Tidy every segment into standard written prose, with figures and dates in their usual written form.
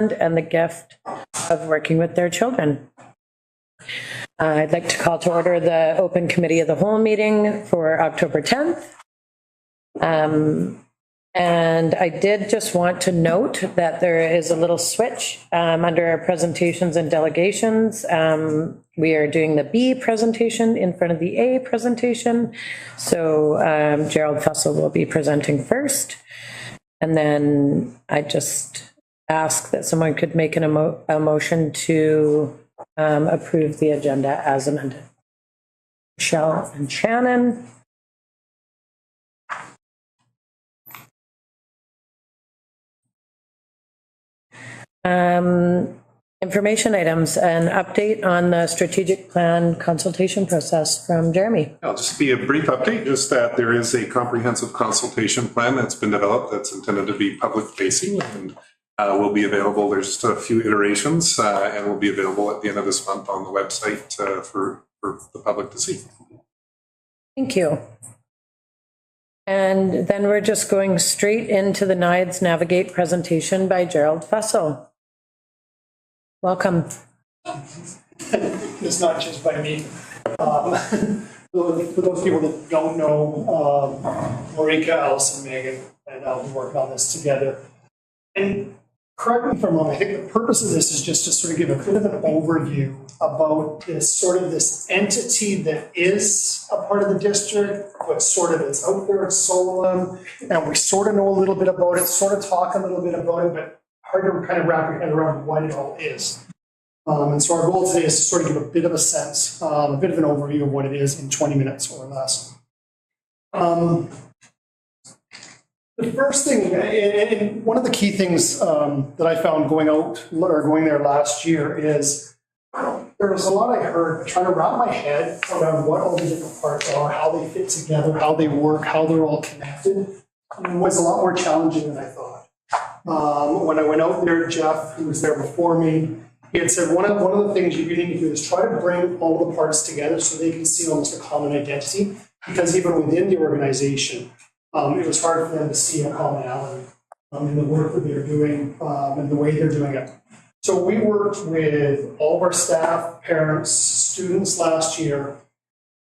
and the gift of working with their children. I'd like to call to order the open committee of the whole meeting for October 10th. And I did just want to note that there is a little switch under our presentations and delegations. We are doing the B presentation in front of the A presentation. So Gerald Fussell will be presenting first. And then I just ask that someone could make a motion to approve the agenda as amended. Michelle and Shannon. Information items, an update on the strategic plan consultation process from Jeremy. I'll just be a brief update, just that there is a comprehensive consultation plan that's been developed that's intended to be public facing and will be available. There's just a few iterations and will be available at the end of this month on the website for the public to see. Thank you. And then we're just going straight into the NIDES Navigate presentation by Gerald Fussell. Welcome. It's not just by me. For those people that don't know, Marika, Alice, and Megan, and I'll be working on this together. And correct me if I'm wrong, I think the purpose of this is just to sort of give a bit of an overview about this entity that is a part of the district, but sort of is out there at Solon, and we sort of know a little bit about it, sort of talk a little bit about it, but hard to kind of wrap your head around what it all is. And so our goal today is to sort of give a bit of a sense, a bit of an overview of what it is in 20 minutes or less. The first thing, and one of the key things that I found going there last year is there was a lot I heard trying to wrap my head around what all the different parts are, how they fit together, how they work, how they're all connected. It was a lot more challenging than I thought. When I went out there, Jeff, who was there before me, he had said one of the things you really need to do is try to bring all the parts together so they can see almost a common identity, because even within the organization, it was hard for them to see a commonality in the work that they're doing and the way they're doing it. So we worked with all of our staff, parents, students last year,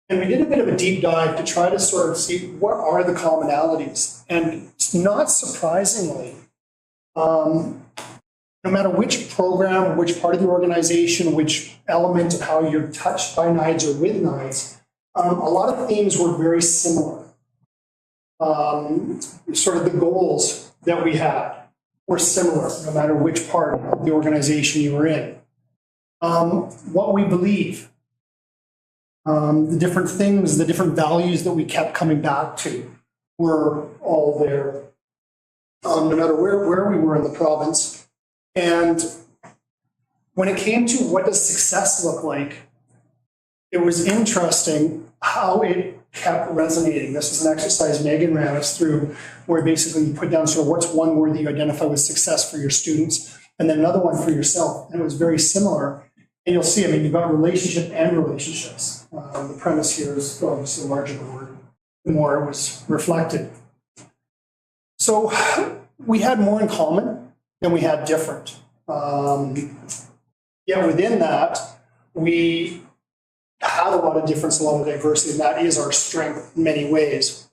and we did a bit of a deep dive to try to sort of see what are the commonalities. And not surprisingly, no matter which program, which part of the organization, which element of how you're touched by NIDES or with NIDES, a lot of themes were very similar. Sort of the goals that we had were similar, no matter which part of the organization you were in. What we believe, the different things, the different values that we kept coming back to were all there, no matter where we were in the province. And when it came to what does success look like, it was interesting how it kept resonating. This is an exercise Megan ran us through, where basically you put down sort of what's one word that you identify with success for your students, and then another one for yourself. And it was very similar. And you'll see, I mean, you've got relationship and relationships. The premise here is obviously the larger the word, the more it was reflected. So we had more in common than we had different. Yet within that, we had a lot of difference, a lot of diversity, and that is our strength in many ways.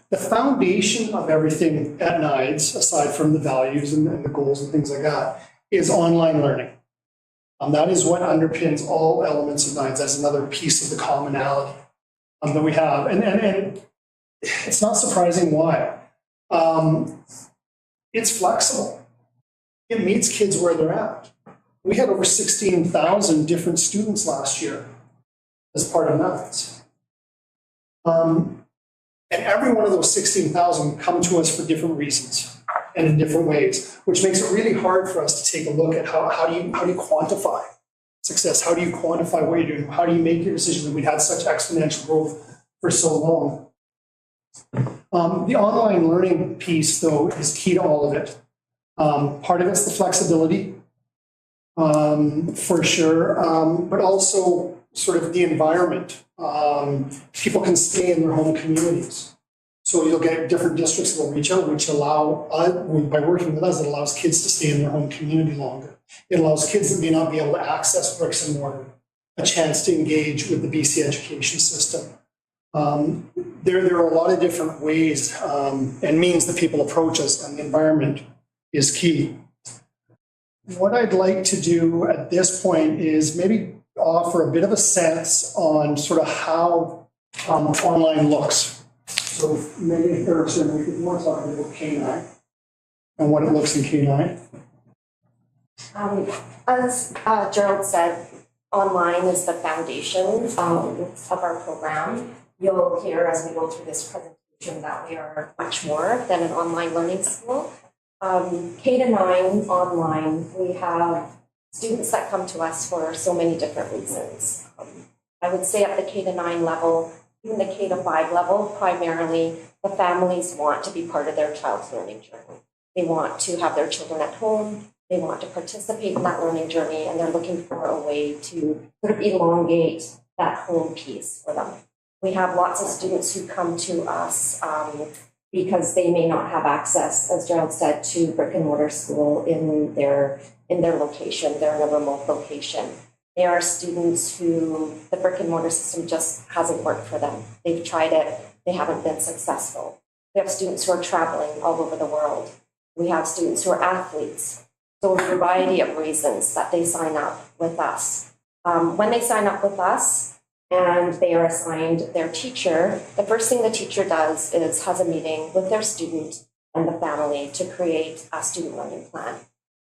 The foundation of everything at NIDES, aside from the values and the goals and things like that, is online learning. That is what underpins all elements of NIDES. That's another piece of the commonality that we have. And it's not surprising why. It's flexible. It meets kids where they're at. We had over 16,000 different students last year as part of NIDES. And every one of those 16,000 come to us for different reasons and in different ways, which makes it really hard for us to take a look at how do you quantify success? How do you quantify what you're doing? How do you make your decision that we'd had such exponential growth for so long? The online learning piece, though, is key to all of it. Part of it's the flexibility, for sure, but also sort of the environment. People can stay in their home communities. So you'll get different districts will reach out, which allow, by working with us, it allows kids to stay in their home community longer. It allows kids that may not be able to access bricks and mortar a chance to engage with the BC education system. There are a lot of different ways and means that people approach us, and the environment is key. What I'd like to do at this point is maybe offer a bit of a sense on sort of how online looks. So maybe Erickson, we could more talk about K9 and what it looks in K9. As Gerald said, online is the foundation of our program. You'll hear as we go through this presentation that we are much more than an online learning school. K-9 online, we have students that come to us for so many different reasons. I would say at the K-9 level, even the K-5 level, primarily the families want to be part of their child's learning journey. They want to have their children at home. They want to participate in that learning journey, and they're looking for a way to sort of elongate that home piece for them. We have lots of students who come to us because they may not have access, as Gerald said, to brick and mortar school in their location. They're in a remote location. There are students who the brick and mortar system just hasn't worked for them. They've tried it, they haven't been successful. We have students who are traveling all over the world. We have students who are athletes. So a variety of reasons that they sign up with us. When they sign up with us and they are assigned their teacher, the first thing the teacher does is has a meeting with their student and the family to create a student learning plan.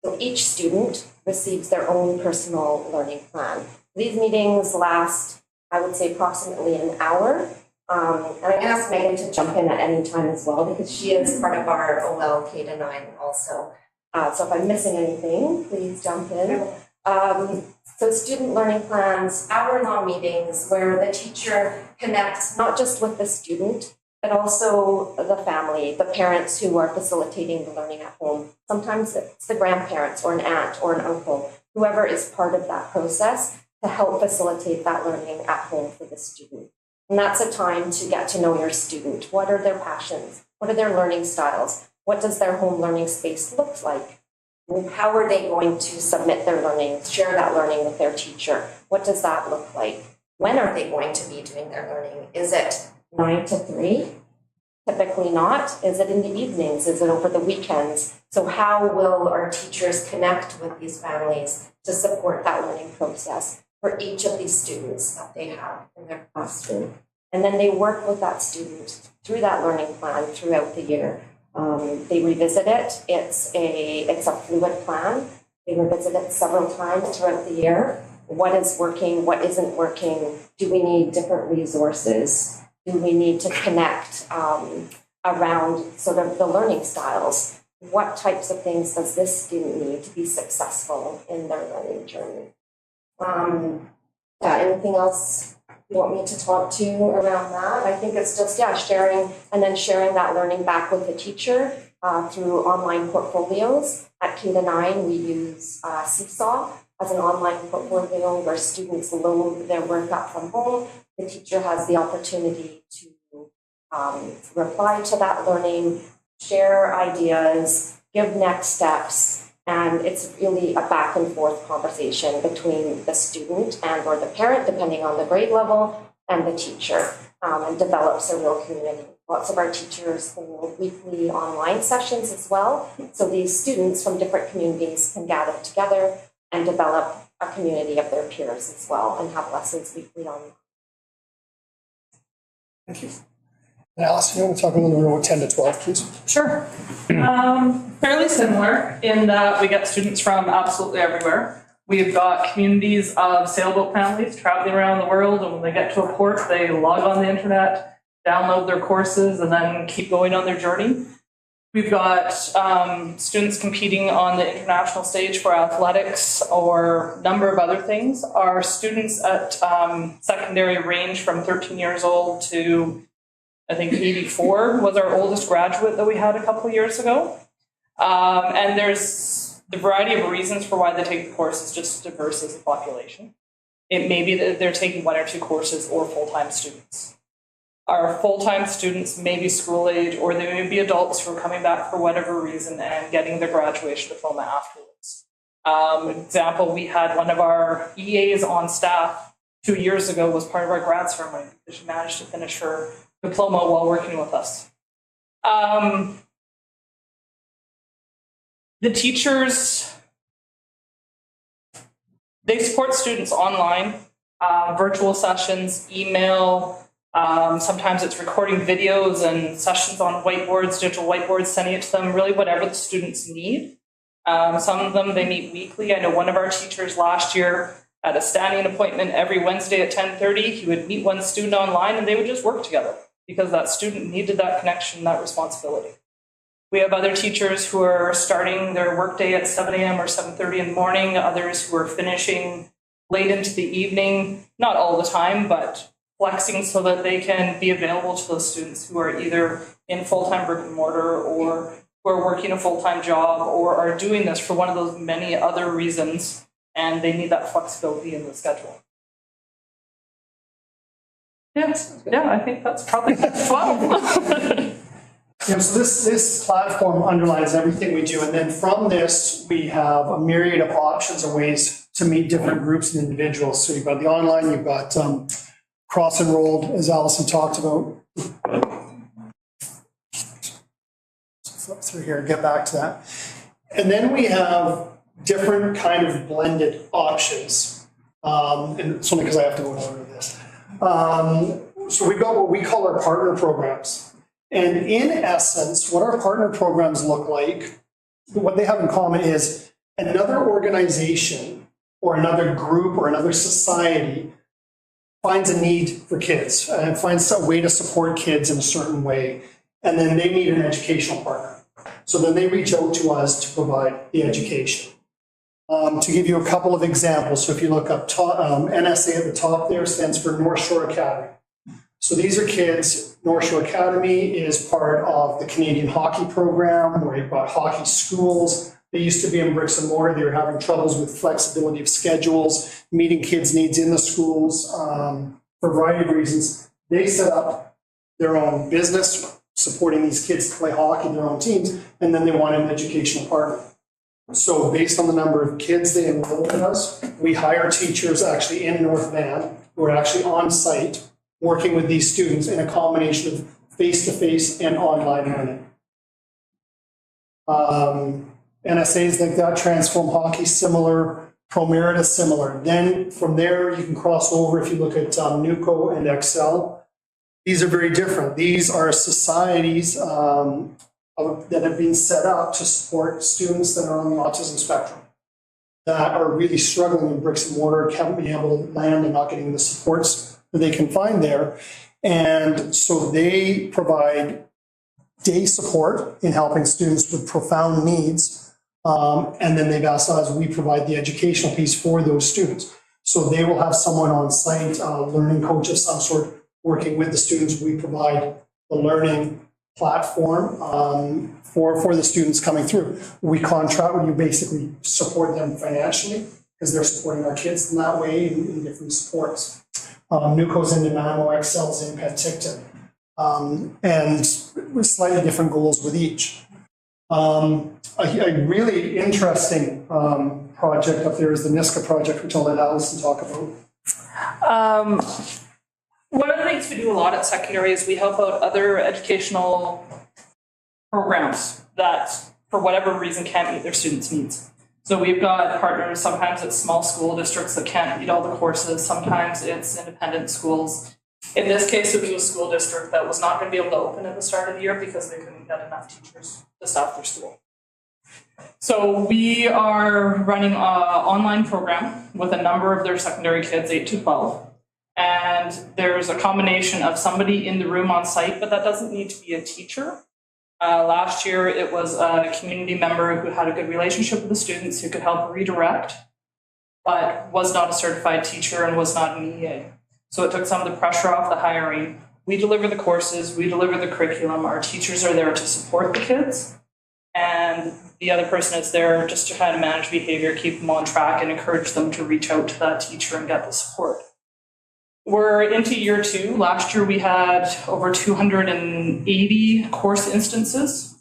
So each student receives their own personal learning plan. These meetings last, I would say, approximately an hour. And I'm going to ask Megan to jump in at any time as well, because she is part of our OL K-9 also. So if I'm missing anything, please jump in. So student learning plans, hour-long meetings where the teacher connects not just with the student, but also the family, the parents who are facilitating the learning at home. Sometimes it's the grandparents or an aunt or an uncle, whoever is part of that process to help facilitate that learning at home for the student. And that's a time to get to know your student. What are their passions? What are their learning styles? What does their home learning space look like? How are they going to submit their learning, share that learning with their teacher? What does that look like? When are they going to be doing their learning? Is it 9 to 3? Typically not. Is it in the evenings? Is it over the weekends? So how will our teachers connect with these families to support that learning process for each of these students that they have in their classroom? And then they work with that student through that learning plan throughout the year. They revisit it. It's a fluid plan. They revisit it several times throughout the year. What is working? What isn't working? Do we need different resources? Do we need to connect around sort of the learning styles? What types of things does this student need to be successful in their learning journey? Anything else you want me to talk to around that? I think it's just, sharing and then sharing that learning back with the teacher through online portfolios. At K-9, we use Seesaw as an online portfolio where students load their work up from home. The teacher has the opportunity to reply to that learning, share ideas, give next steps, and it's really a back and forth conversation between the student and or the parent, depending on the grade level, and the teacher, and develops a real community. Lots of our teachers hold weekly online sessions as well, so these students from different communities can gather together and develop a community of their peers as well and have lessons weekly online. Thank you. And Alice, you want to talk a little bit about 10 to 12, please? Sure. Fairly similar in that we get students from absolutely everywhere. We've got communities of sailboat families traveling around the world, and when they get to a port, they log on the internet, download their courses, and then keep going on their journey. We've got students competing on the international stage for athletics or a number of other things. Our students at secondary range from 13 years old to, I think, 84 was our oldest graduate that we had a couple of years ago. And there's the variety of reasons for why they take the course is just diverse as a population. It may be that they're taking 1 or 2 courses or full-time students. are full-time students, maybe school age, or they may be adults who are coming back for whatever reason and getting their graduation diploma afterwards. Example, we had one of our EAs on staff 2 years ago was part of our grad ceremony because she managed to finish her diploma while working with us. The teachers, they support students online, virtual sessions, email, sometimes it's recording videos and sessions on whiteboards, digital whiteboards, sending it to them, really whatever the students need. Some of them, they meet weekly. I know one of our teachers last year had a standing appointment every Wednesday at 10:30. He would meet one student online and they would just work together because that student needed that connection, that responsibility. We have other teachers who are starting their workday at 7 a.m. or 7:30 in the morning, others who are finishing late into the evening, not all the time, but flexing so that they can be available to those students who are either in full-time brick and mortar or who are working a full-time job or are doing this for one of those many other reasons, and they need that flexibility in the schedule. Yeah, I think that's probably 12. So this platform underlies everything we do, and then from this, we have a myriad of options and ways to meet different groups and individuals. So you've got the online, you've got cross-enrolled, as Allison talked about. Flip through here, get back to that. And then we have different kind of blended options. And it's only because I have to go over this. So we've got what we call our partner programs. And in essence, what our partner programs look like, what they have in common is another organization or another group or another society finds a need for kids and finds a way to support kids in a certain way. And then they need an educational partner. So then they reach out to us to provide the education. To give you a couple of examples, so if you look up NSA at the top there stands for North Shore Academy. So these are kids, North Shore Academy is part of the Canadian hockey program where you've got hockey schools. They used to be in bricks and mortar. They were having troubles with flexibility of schedules, meeting kids' needs in the schools for a variety of reasons. They set up their own business supporting these kids to play hockey, their own teams, and then they wanted an educational partner. So based on the number of kids they enroll with us, we hire teachers actually in North Van who are actually on site working with these students in a combination of face-to-face and online learning. NSAs like that, Transform Hockey, similar, Promerit similar. Then from there, you can cross over if you look at NUCO and Excel. These are very different. These are societies that have been set up to support students that are on the autism spectrum that are really struggling in bricks and mortar, haven't been able to land and not getting the supports that they can find there. And so they provide day support in helping students with profound needs. And then they've asked us, we provide the educational piece for those students. So they will have someone on site, a learning coach of some sort, working with the students. We provide the learning platform for the students coming through. We contract with you, basically support them financially because they're supporting our kids in that way in different supports. NUCO's in Nanaimo, Excel's in Penticton, and with slightly different goals with each. A really interesting project up there is the NISCA project, which I'll let Allison talk about. One of the things we do a lot at secondary is we help out other educational programs that, for whatever reason, can't meet their students' needs. So we've got partners, sometimes it's small school districts that can't meet all the courses, sometimes it's independent schools. In this case, it was a school district that was not going to be able to open at the start of the year because they couldn't get enough teachers to staff their school. So we are running an online program with a number of their secondary kids, 8 to 12. And there's a combination of somebody in the room on site, but that doesn't need to be a teacher. Last year, it was a community member who had a good relationship with the students who could help redirect, but was not a certified teacher and was not an EA. So it took some of the pressure off the hiring. We deliver the courses, we deliver the curriculum, our teachers are there to support the kids, and the other person is there just to kind of manage behavior, keep them on track, and encourage them to reach out to that teacher and get the support. We're into year 2. Last year we had over 280 course instances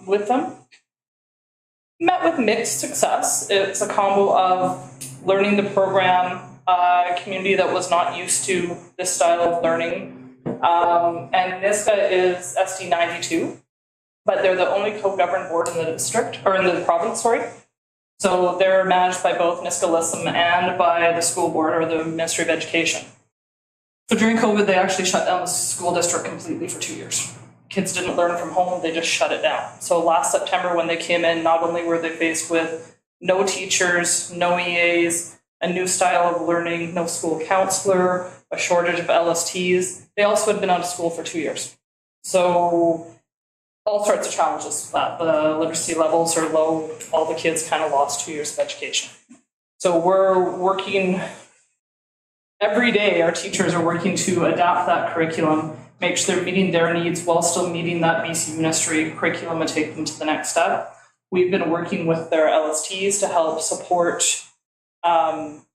with them. Met with mixed success. It's a combo of learning the program, a community that was not used to this style of learning. And NISCA is SD 92, but they're the only co-governed board in the district, or in the province, sorry. So they're managed by both NISCA LISM and by the school board, or the Ministry of Education. So during COVID, they actually shut down the school district completely for 2 years. Kids didn't learn from home, they just shut it down. So last September when they came in, not only were they faced with no teachers, no EAs, a new style of learning, no school counselor, a shortage of LSTs, they also had been out of school for 2 years. So all sorts of challenges. The literacy levels are low, all the kids kind of lost 2 years of education. So we're working every day, our teachers are working to adapt that curriculum, make sure they're meeting their needs while still meeting that BC Ministry curriculum and take them to the next step. We've been working with their LSTs to help support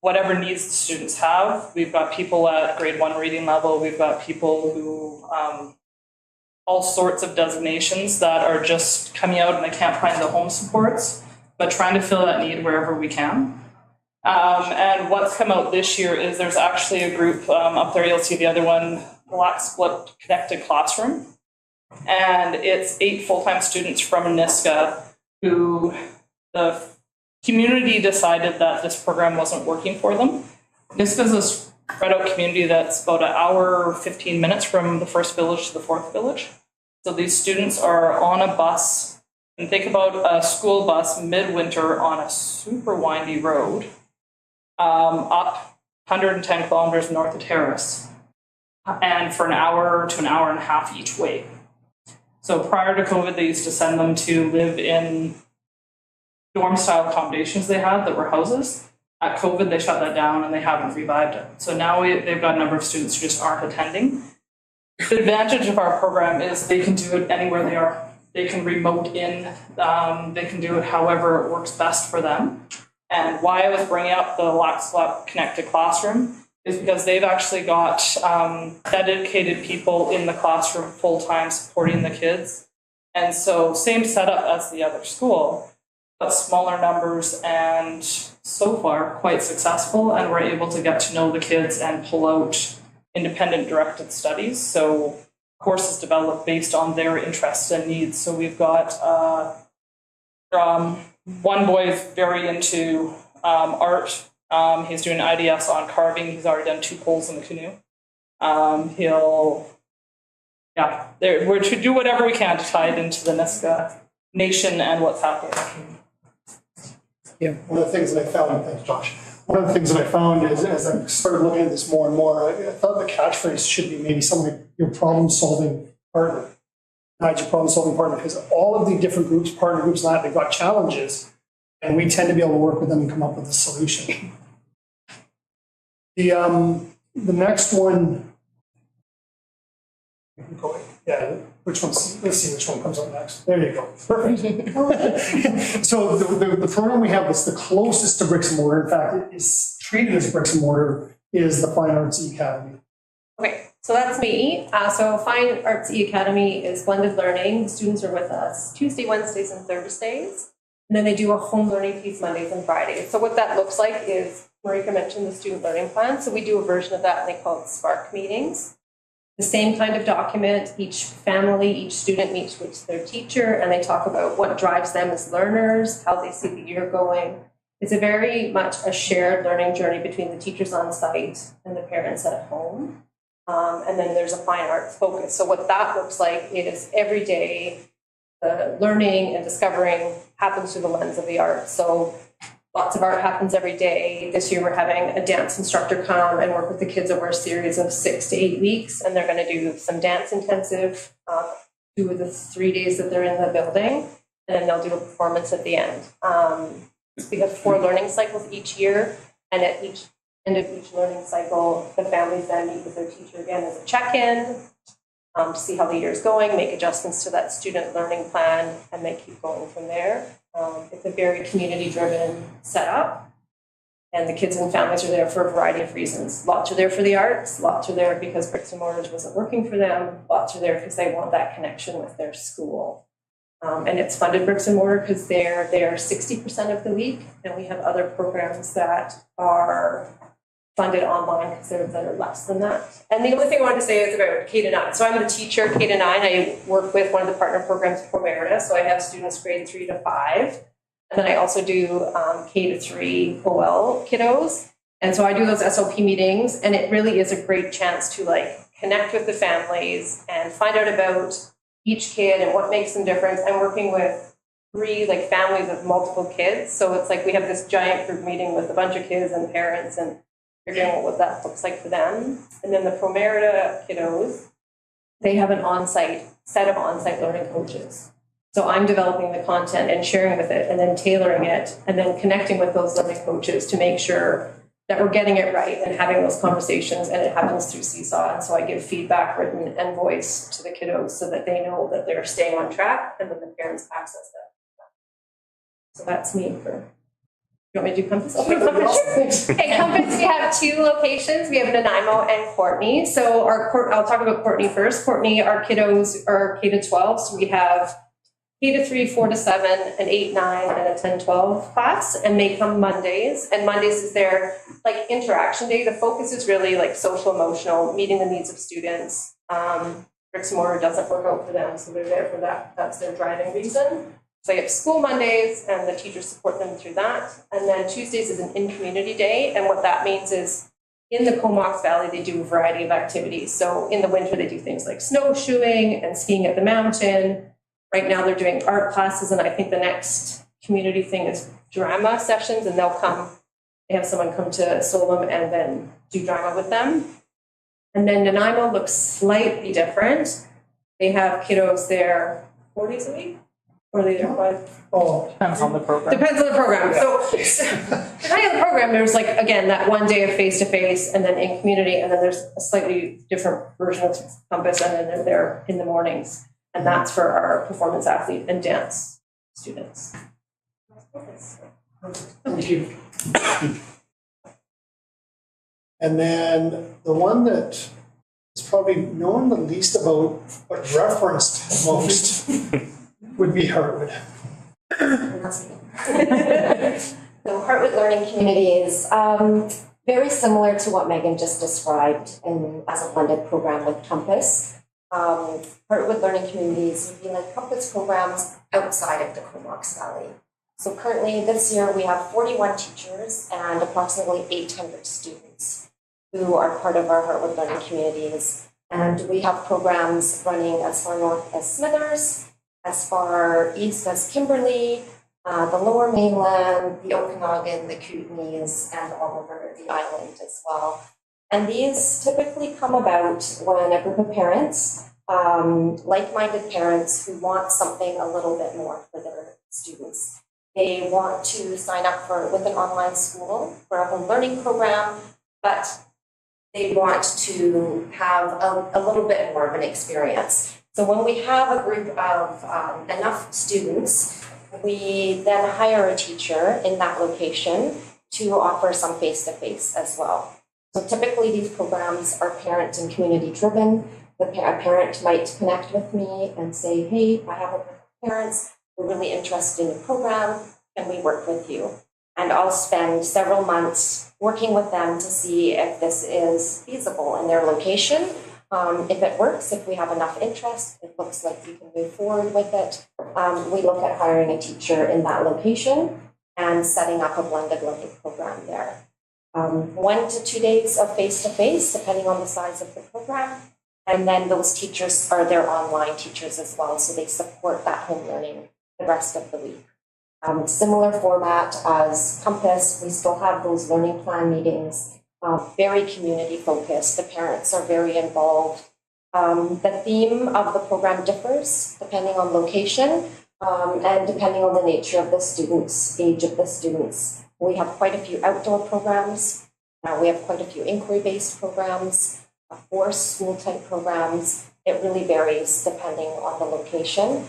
whatever needs the students have. We've got people at grade 1 reading level, we've got people who all sorts of designations that are just coming out and they can't find the home supports, but trying to fill that need wherever we can. And what's come out this year is there's actually a group up there, you'll see the other one, Black Split Connected Classroom. And it's 8 full-time students from NISCA who the community decided that this program wasn't working for them. NISCA is a spread out community that's about an hour, 15 minutes from the first village to the fourth village. So these students are on a bus, and think about a school bus midwinter on a super windy road, up 110 kilometers north of Terrace, and for an hour to an hour and a half each way. So prior to COVID, they used to send them to live in dorm-style accommodations they had that were houses. At COVID, they shut that down and they haven't revived it. So now they've got a number of students who just aren't attending. The advantage of our program is they can do it anywhere they are. They can remote in, they can do it however it works best for them. And why I was bringing up the Black Split Connected Classroom is because they've actually got dedicated people in the classroom full-time supporting the kids. And so same setup as the other school, but smaller numbers, and so far quite successful, and we're able to get to know the kids and pull out independent directed studies. So courses developed based on their interests and needs. So we've got one boy is very into art. He's doing IDS on carving. He's already done 2 poles in the canoe. We're to do whatever we can to tie it into the NISCA nation and what's happening. Yeah. One of the things that I found, thanks Josh, one of the things that I found is as I started looking at this more and more, I thought the catchphrase should be maybe something like your problem-solving partner. Not your problem-solving partner, because all of the different groups, partner groups, and that, they've got challenges, and we tend to be able to work with them and come up with a solution. The next one, yeah, which one's, let's see which one comes up next. There you go. Perfect. So the program we have that's the closest to bricks and mortar, in fact, it is treated as bricks and mortar, is the Fine Arts Academy. Okay, so that's me. So Fine Arts Academy is blended learning. The students are with us Tuesday, Wednesdays, and Thursdays. And then they do a home learning piece Mondays and Fridays. So what that looks like is, Marika mentioned the student learning plan. So we do a version of that, and they call it Spark meetings. The same kind of document, each family, each student meets with their teacher, and they talk about what drives them as learners, how they see the year going. It's a very much a shared learning journey between the teachers on site and the parents at home. And then there's a fine arts focus. So what that looks like is every day, the learning and discovering happens through the lens of the arts. So lots of art happens every day. This year we're having a dance instructor come and work with the kids over a series of 6 to 8 weeks, and they're going to do some dance intensive 2 of the 3 days that they're in the building, and then they'll do a performance at the end. We have 4 learning cycles each year, and at each end of each learning cycle, the families then meet with their teacher again as a check-in to see how the year is going, make adjustments to that student learning plan, and then keep going from there. It's a very community-driven setup. And the kids and families are there for a variety of reasons. Lots are there for the arts, lots are there because bricks and mortars wasn't working for them, lots are there because they want that connection with their school. And it's funded bricks and mortar because they're there 60% of the week, and we have other programs that are funded online because they're less than that. And the only thing I wanted to say is about K-9. So I'm the teacher, K-9. I work with one of the partner programs, Promerita, so I have students grade 3 to 5. And then I also do K-3 OL kiddos. And so I do those SOP meetings, and it really is a great chance to like connect with the families and find out about each kid and what makes them different. I'm working with 3 like families of multiple kids. So it's like we have this giant group meeting with a bunch of kids and parents and figuring out what that looks like for them. And then the Promerita kiddos, they have an set of on-site learning coaches. So I'm developing the content and sharing with it and then tailoring it and then connecting with those learning coaches to make sure that we're getting it right and having those conversations, and it happens through Seesaw. And so I give feedback written and voice to the kiddos so that they know that they're staying on track and then the parents access that. So that's me for, you want me to do Compass? Okay, Compass. Okay, Compass, we have 2 locations. We have Nanaimo and Courtenay. So I'll talk about Courtenay first. Courtenay, our kiddos are K-12. So we have K-3, 4 to 7, an 8, 9, and a 10, 12 class, and they come Mondays. And Mondays is their like interaction day. The focus is really like social, emotional, meeting the needs of students. Bricks and mortar doesn't work out for them, so they're there for that. That's their driving reason. So you have school Mondays, and the teachers support them through that. And then Tuesdays is an in-community day, and what that means is in the Comox Valley, they do a variety of activities. So in the winter, they do things like snowshoeing and skiing at the mountain. Right now they're doing art classes, and I think the next community thing is drama sessions, and they have someone come to Solom and then do drama with them. And then Nanaimo looks slightly different. They have kiddos there 4 days a week, or are they there 5? Oh, Depends on the program. Depends on the program. So depending on the program, there's like, again, that one day of face-to-face and then in community, and then there's a slightly different version of Compass, and then they're there in the mornings. And that's for our performance athlete and dance students. thank you. And then the one that is probably known the least about, but referenced most, would be Heartwood. So Heartwood Learning Community is very similar to what Megan just described as a blended program with Compass. Heartwood Learning Communities would be like Compass programs outside of the Comox Valley. So currently this year we have 41 teachers and approximately 800 students who are part of our Heartwood Learning Communities. And we have programs running as far north as Smithers, as far east as Kimberley, the Lower Mainland, the Okanagan, the Kootenays, and all over the island as well. And these typically come about when a group of parents, like-minded parents who want something a little bit more for their students. They want to sign up with an online school for a home learning program, but they want to have a little bit more of an experience. So when we have a group of enough students, we then hire a teacher in that location to offer some face-to-face as well. So typically these programs are parent and community driven. A parent might connect with me and say, hey, I have a group of parents, we're really interested in the program, can we work with you? And I'll spend several months working with them to see if this is feasible in their location. If it works, if we have enough interest, it looks like we can move forward with it. We look at hiring a teacher in that location and setting up a blended learning program there. 1 to 2 days of face-to-face, depending on the size of the program. And then those teachers are their online teachers as well, so they support that home learning the rest of the week. Similar format as Compass, we still have those learning plan meetings, very community focused. The parents are very involved. The theme of the program differs depending on location and depending on the nature of the students, age of the students. We have quite a few outdoor programs. We have quite a few inquiry-based programs, forced school-type programs. It really varies depending on the location.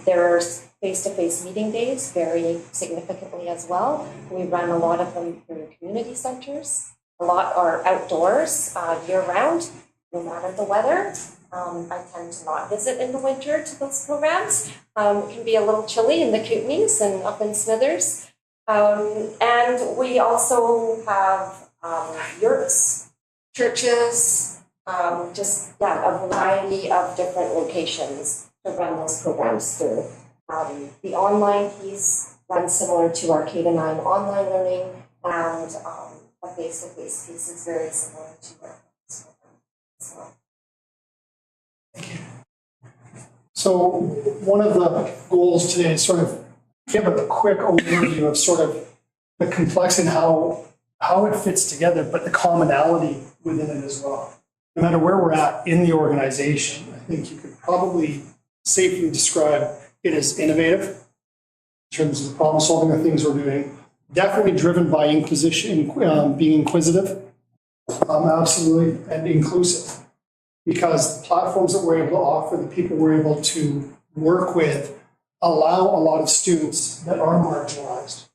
There's face-to-face meeting days vary significantly as well. We run a lot of them through community centers. A lot are outdoors year-round, no matter the weather. I tend to not visit in the winter to those programs. It can be a little chilly in the Kootenays and up in Smithers. And we also have yurts, churches, a variety of different locations to run those programs through. The online piece runs similar to our K-9 online learning, and the face-to-face piece is very similar to our program. So one of the goals today is sort of give a quick overview of sort of the complexity and how it fits together, but the commonality within it as well. No matter where we're at in the organization, I think you could probably safely describe it as innovative in terms of the problem solving of things we're doing. Definitely driven by being inquisitive, absolutely, and inclusive. Because the platforms that we're able to offer, the people we're able to work with, allow a lot of students that are marginalized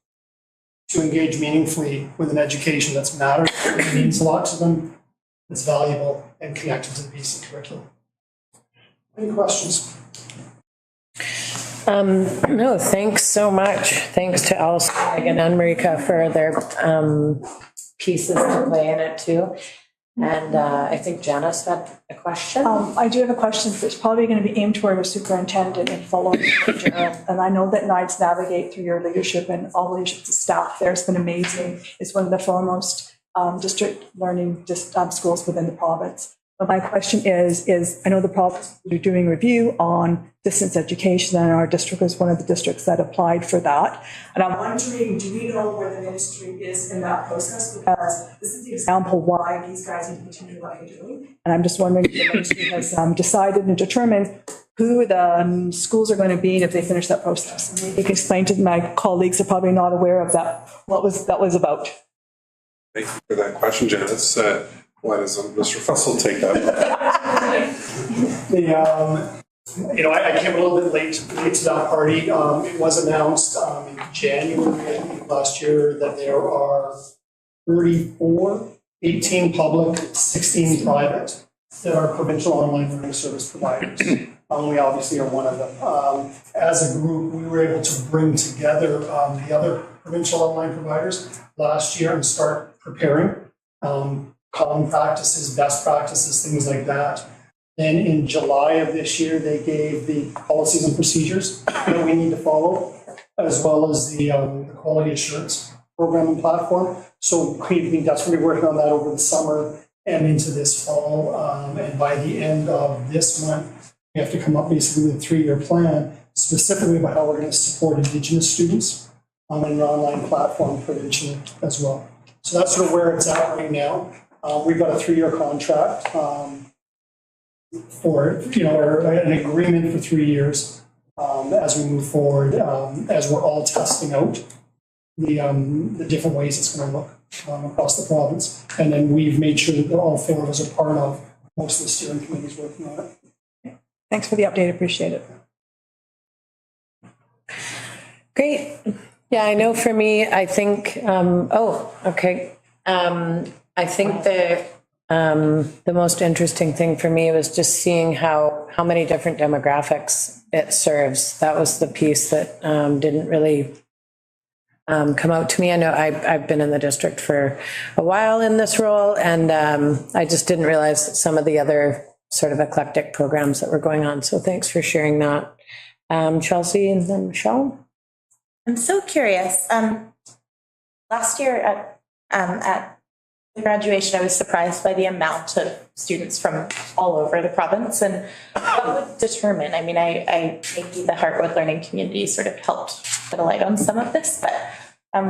to engage meaningfully with an education that's mattered, that means a lot to them, that's valuable, and connected to the BC curriculum. Any questions? No, thanks so much. Thanks to Alice and Marika for their pieces to play in it too. And I think Janice had a question. I do have a question that's probably going to be aimed toward a superintendent and following Gerald. And I know that NIDES Navigate, through your leadership and all leadership to staff there, has been amazing. It's one of the foremost district learning schools within the province. But my question is I know the province is doing review on distance education, and our district was one of the districts that applied for that. And I'm wondering, do we know where the ministry is in that process? Because this is the example why these guys need to continue what they're doing. And I'm just wondering if the ministry has decided and determined who the schools are going to be if they finish that process. And you can explain to my colleagues, are probably not aware of that, what that was about. Thank you for that question, Janice. Why doesn't Mr. Fussell take that? I came a little bit late to that party. It was announced in January last year that there are 34, 18 public, 16 private, that are provincial online learning service providers. We obviously are one of them. As a group, we were able to bring together the other provincial online providers last year and start preparing common practices, best practices, things like that. Then in July of this year, they gave the policies and procedures that we need to follow, as well as the quality assurance program and platform. So we've been desperately working on that over the summer and into this fall. And by the end of this month, we have to come up basically with a 3-year plan, specifically about how we're going to support Indigenous students on an online platform provincially as well. So that's sort of where it's at right now. We've got a 3-year contract for, or an agreement for 3 years as we move forward, as we're all testing out the different ways it's going to look across the province. And then we've made sure that all 4 of us are part of most of the steering committees working on it. Thanks for the update. Appreciate it. Great. Yeah, I know for me, I think, okay. I think the most interesting thing for me was just seeing how many different demographics it serves. That was the piece that didn't really come out to me. I know I've been in the district for a while in this role, and I just didn't realize some of the other sort of eclectic programs that were going on. So thanks for sharing that. Chelsea and then Michelle. I'm so curious. Last year at the graduation, I was surprised by the amount of students from all over the province. And what would determine, I mean, I maybe the Heartwood Learning Community sort of helped put a light on some of this, but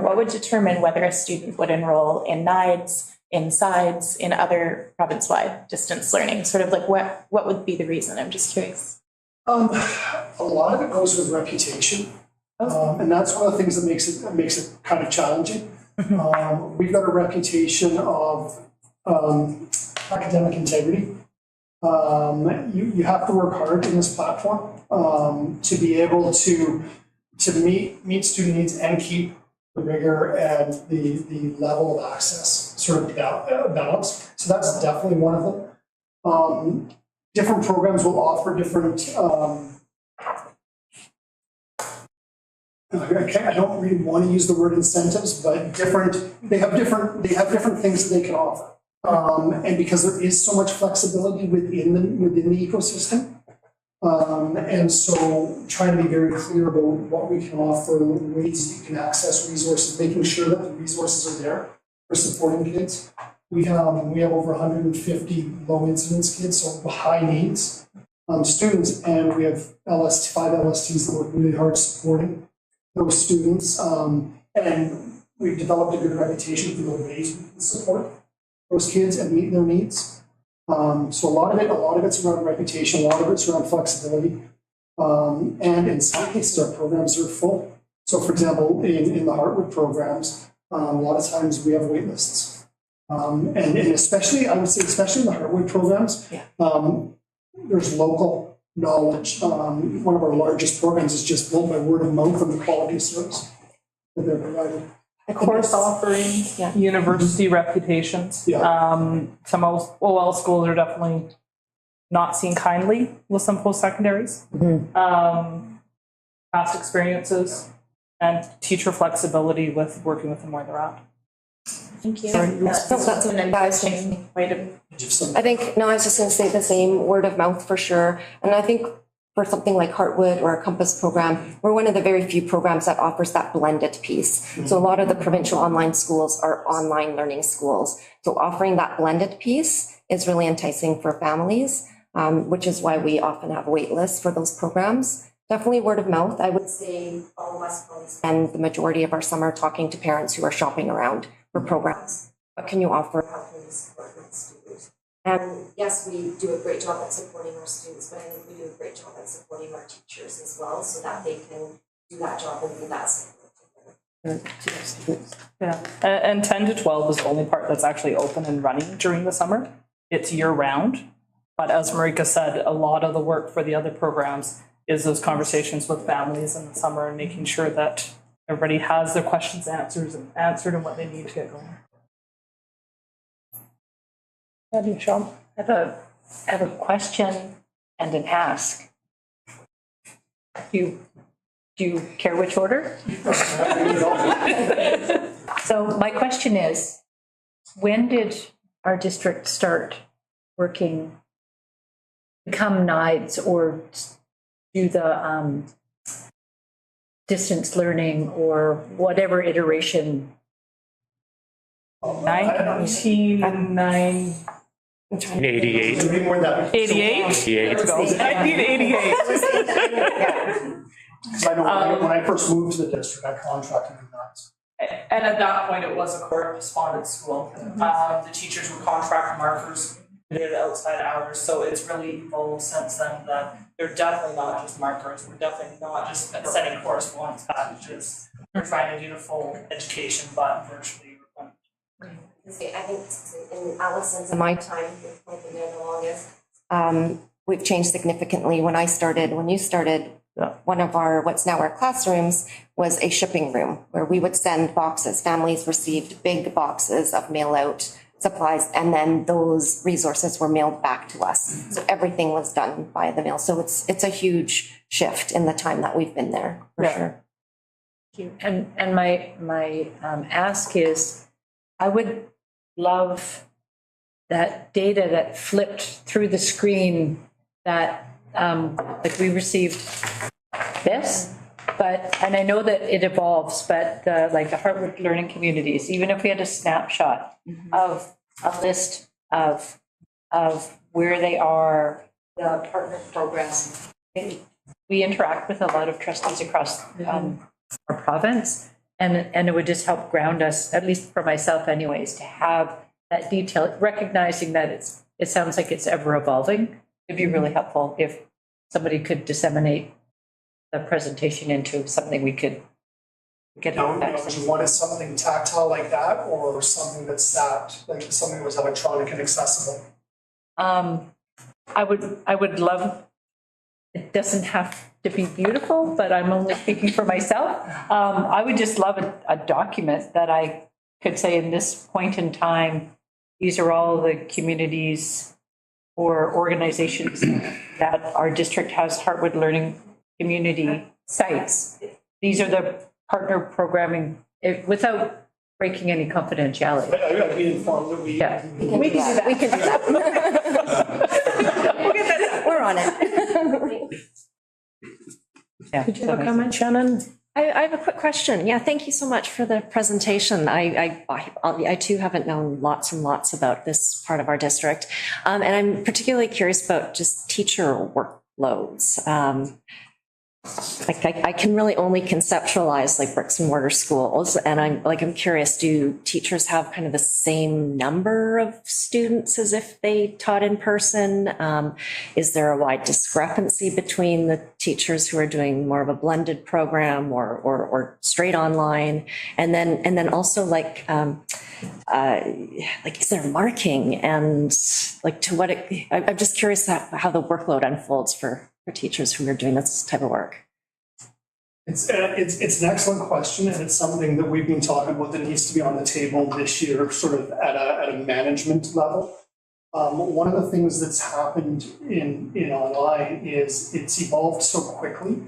what would determine whether a student would enroll in NIDES, in SIDES, in other province-wide distance learning? Sort of like what would be the reason? I'm just curious. A lot of it goes with reputation. And that's one of the things that makes it kind of challenging. We've got a reputation of academic integrity. You have to work hard in this platform to be able to to meet student needs and keep the rigor and the level of access sort of balanced. So that's definitely one of them. Different programs will offer different, I don't really want to use the word incentives, but they have different things that they can offer. And because there is so much flexibility within the ecosystem, and so trying to be very clear about what we can offer, ways you can access resources, making sure that the resources are there for supporting kids. We have over 150 low incidence kids, so high needs students, and we have 5 LSTs that work really hard supporting those students. And we've developed a good reputation for the ways we can support those kids and meet their needs. So a lot of it's around reputation, a lot of it's around flexibility. And in some cases, our programs are full. So for example, in the Heartwood programs, a lot of times we have wait lists. And especially, I would say, especially in the Heartwood programs, there's local knowledge. One of our largest programs is just built by word of mouth and the quality of service that they're providing. Course offerings, university reputations. Yeah. Some OL schools are definitely not seen kindly with some post-secondaries. Past experiences and teacher flexibility with working with them where they're at. Thank you. That's an embarrassing way to. I think, no, I was just going to say the same, word of mouth for sure. And I think for something like Heartwood or a Compass program, we're one of the very few programs that offers that blended piece. So a lot of the provincial online schools are online learning schools. So offering that blended piece is really enticing for families, which is why we often have wait lists for those programs. Definitely word of mouth. I would say all of us probably spend the majority of our summer talking to parents who are shopping around for programs. What can you offer? How can you support my students? And yes, we do a great job at supporting our students, but I think we do a great job at supporting our teachers as well, so that they can do that job and be that support. Yeah, and 10 to 12 is the only part that's actually open and running during the summer. It's year round, but as Marika said, a lot of the work for the other programs is those conversations with families in the summer and making sure that everybody has their questions answered and what they need to get going. Michelle, I have a question and an ask. Do you care which order? So my question is, when did our district start become NIDES or do the distance learning or whatever iteration? 1988. 88? 88. Let's go. 1988. Because I know when I first moved to the district, I contracted with NIDES. And at that point, it was a correspondence school. The teachers would contract markers, did it outside hours, so it's really evolved since then that they're definitely not just markers. We're definitely not just sending correspondence packages. We're trying to do the full education, but virtually. I think in Allison's and my time, I've been there the longest, we've changed significantly. When you started, one of what's now our classrooms was a shipping room where we would send boxes. Families received big boxes of mail out supplies, and then those resources were mailed back to us. So everything was done by the mail. So it's a huge shift in the time that we've been there, for sure. And my ask is, I would love that data that flipped through the screen that like we received this, and I know that it evolves, but like the Heartwood Learning Communities, even if we had a snapshot of a list of where they are, the partner programs. We interact with a lot of trustees across our province, and it would just help ground us, at least for myself anyways, to have that detail, recognizing that it sounds like it's ever evolving. It'd be really helpful if somebody could disseminate the presentation into something we could get access. Do you want something tactile like that, or something that's like something that was electronic and accessible? I would love it doesn't have to be beautiful, but I'm only speaking for myself. I would just love a document that I could say in this point in time, these are all the communities or organizations that our district has Heartwood Learning Community sites. These are the partner programming, without breaking any confidentiality. I'd be informed that we. Yeah. We can do that. We can do that. We'll get that. We're on it. Yeah. Did you have a comment, Shannon? I have a quick question. Yeah, thank you so much for the presentation. I too haven't known lots and lots about this part of our district. And I'm particularly curious about just teacher workloads. I can really only conceptualize like bricks and mortar schools, and I'm curious, do teachers have kind of the same number of students as if they taught in person? Is there a wide discrepancy between the teachers who are doing more of a blended program or straight online? And then also like is there marking, and like to what I'm just curious how the workload unfolds for teachers who are doing this type of work. It's an excellent question, and it's something that we've been talking about that needs to be on the table this year, sort of at a management level. One of the things that's happened in online is it's evolved so quickly.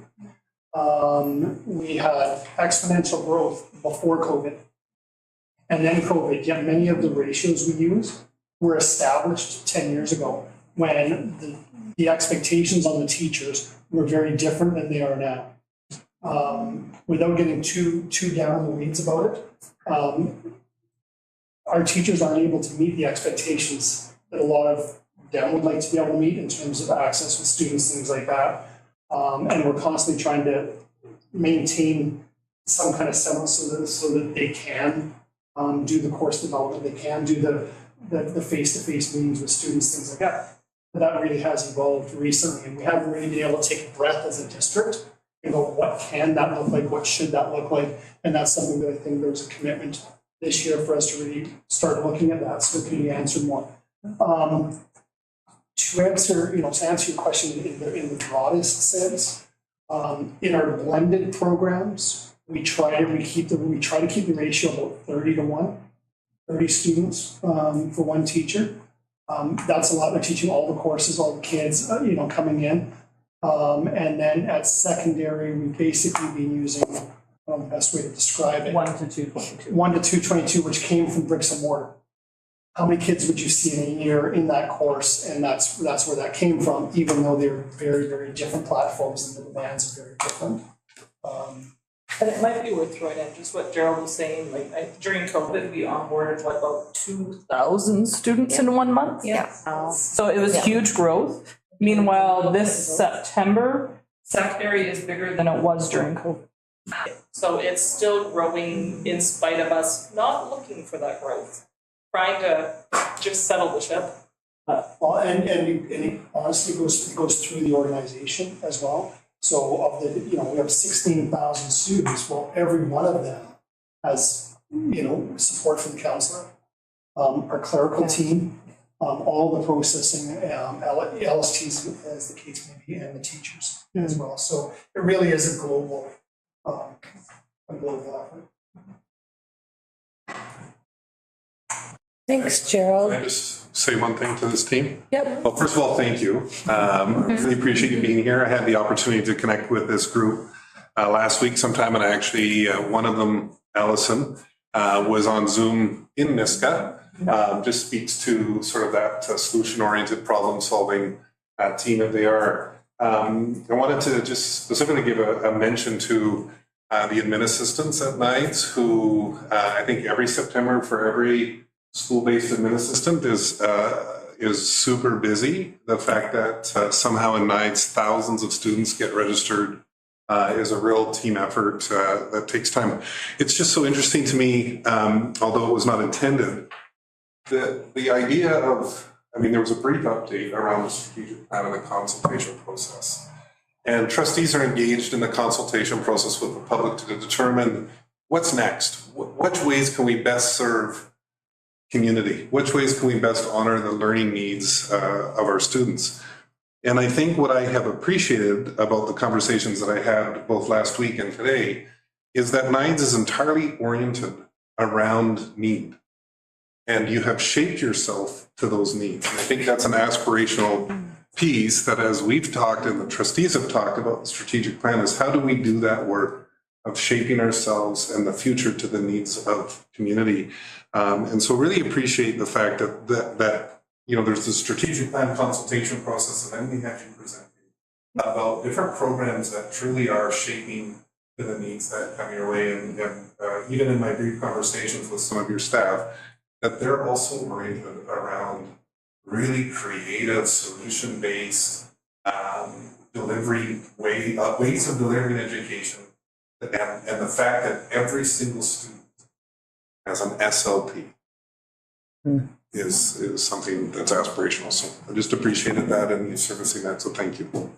We had exponential growth before COVID, and then COVID, yet many of the ratios we use were established 10 years ago when the expectations on the teachers were very different than they are now. Without getting too down in the weeds about it, our teachers aren't able to meet the expectations that a lot of them would like to be able to meet in terms of access with students, things like that. And we're constantly trying to maintain some kind of semblance so that they can do the course development, they can do the face-to-face meetings with students, things like that. But that really has evolved recently, and we haven't really been able to take a breath as a district and go, what can that look like? What should that look like? And that's something that I think there's a commitment this year for us to really start looking at that so it can be answered more. To answer your question in the broadest sense, in our blended programs, we try to keep the ratio about 30 to 1, 30 students for one teacher. That's a lot. They're teaching all the courses, all the kids, coming in. And then at secondary, we've basically been using, the best way to describe it. 1 to 222. 1 to 222, which came from bricks and mortar. How many kids would you see in a year in that course? And that's where that came from, even though they're very, very different platforms and the demands are very different. And it might be worth throwing in just what Gerald was saying, during COVID, we onboarded about 2,000 students in 1 month. Yeah. So it was huge growth. Meanwhile, this September, secondary is bigger than it was during COVID. So it's still growing in spite of us not looking for that growth, trying to just settle the ship. Well, and it honestly goes through the organization as well. So of the, we have 16,000 students. Well, every one of them has, support from the counselor, our clerical team, all the processing, LSTs as the case may be, and the teachers as well. So it really is a global effort. Thanks, Gerald. Can I just say one thing to this team? Yep. Well, first of all, thank you. I really appreciate you being here. I had the opportunity to connect with this group last week sometime, and I actually, one of them, Allison, was on Zoom in Niska. Just speaks to sort of that solution-oriented problem-solving team that they are. I wanted to just specifically give a mention to the admin assistants at NIDES, who I think every September for every school-based admin assistant is super busy. The fact that somehow in NIDES thousands of students get registered is a real team effort that takes time. It's just so interesting to me, although it was not intended, the idea of, there was a brief update around the strategic plan and the consultation process. And trustees are engaged in the consultation process with the public to determine what's next. Which ways can we best serve community? Which ways can we best honor the learning needs of our students? And I think what I have appreciated about the conversations that I had both last week and today is that NIDES is entirely oriented around need. And you have shaped yourself to those needs. And I think that's an aspirational piece that, as we've talked and the trustees have talked about the strategic plan, is how do we do that work of shaping ourselves and the future to the needs of community. And so really appreciate the fact that you know, there's the strategic plan consultation process, and then we have you presenting about different programs that truly are shaping to the needs that come your way. And even in my brief conversations with some of your staff, that they're also oriented around really creative, solution-based delivery ways of delivering education. And the fact that every single student has an SLP is something that's aspirational. So I just appreciated that and you servicing that. So thank you.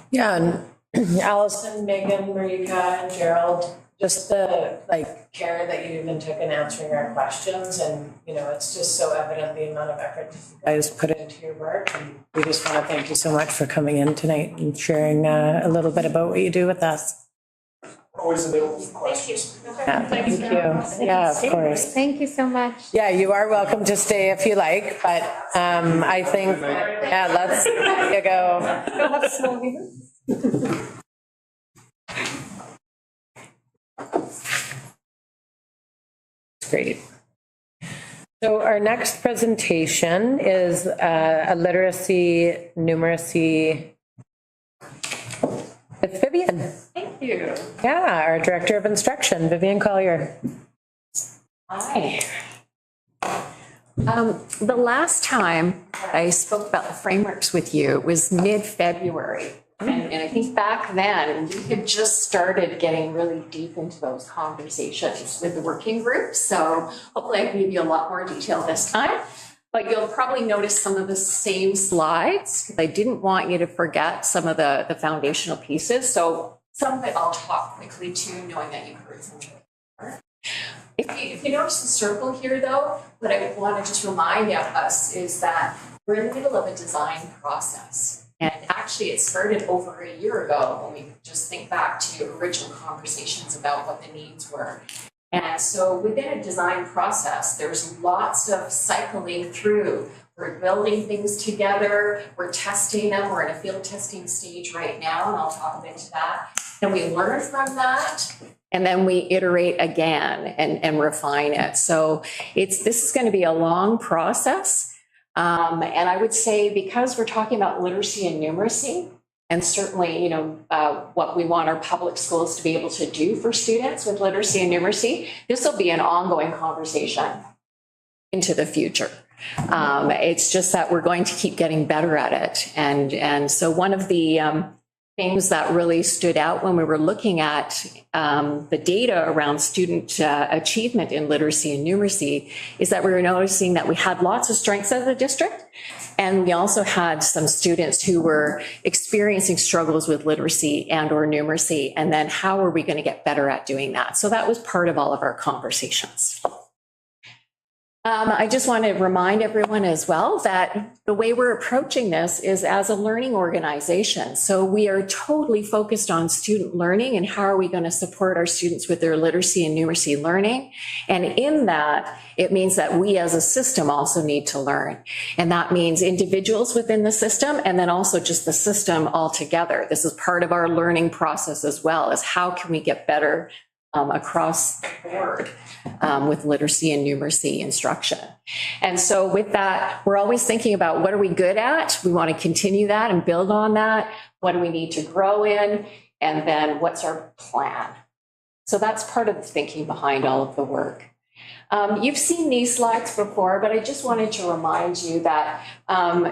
Yeah, and Allison, Megan, Marika, and Gerald, just the care that you even took in answering our questions, and you know, it's just so evident the amount of effort you guys put into your work, and we just want to thank you so much for coming in tonight and sharing a little bit about what you do with us. Always available for questions. Yeah, thank you. Yeah, of course. Thank you so much. Yeah, you are welcome to stay if you like, but I think, yeah, there you go. Go have a small meeting. Great. So our next presentation is a literacy numeracy with Vivian. Thank you. Yeah, our Director of Instruction, Vivian Collier. Hi. The last time I spoke about the frameworks with you was mid-February. And I think back then, we had just started getting really deep into those conversations with the working group. So hopefully I can give you a lot more detail this time. But you'll probably notice some of the same slides, because I didn't want you to forget some of the foundational pieces. So some of it I'll talk quickly to, knowing that you've heard some of it before. If you notice the circle here, though, what I want to just remind us is that we're in the middle of a design process. And actually, it started over a year ago when we just think back to original conversations about what the needs were. And so within a design process, there's lots of cycling through. We're building things together, we're testing them, we're in a field testing stage right now, and I'll talk a bit to that. And we learn from that, and then we iterate again and refine it. So this is going to be a long process. And I would say, because we're talking about literacy and numeracy, and certainly, you know, what we want our public schools to be able to do for students with literacy and numeracy, this will be an ongoing conversation into the future. It's just that we're going to keep getting better at it. And so one of the things that really stood out when we were looking at the data around student achievement in literacy and numeracy is that we were noticing that we had lots of strengths as a district, and we also had some students who were experiencing struggles with literacy and or numeracy, and then how are we going to get better at doing that? So that was part of all of our conversations. I just want to remind everyone as well that the way we're approaching this is as a learning organization. So we are totally focused on student learning and how are we going to support our students with their literacy and numeracy learning. And in that, it means that we as a system also need to learn. And that means individuals within the system, and then also just the system altogether. This is part of our learning process as well, is how can we get better across the board with literacy and numeracy instruction. And so with that, we're always thinking about what are we good at? We want to continue that and build on that. What do we need to grow in? And then what's our plan? So that's part of the thinking behind all of the work. You've seen these slides before, but I just wanted to remind you that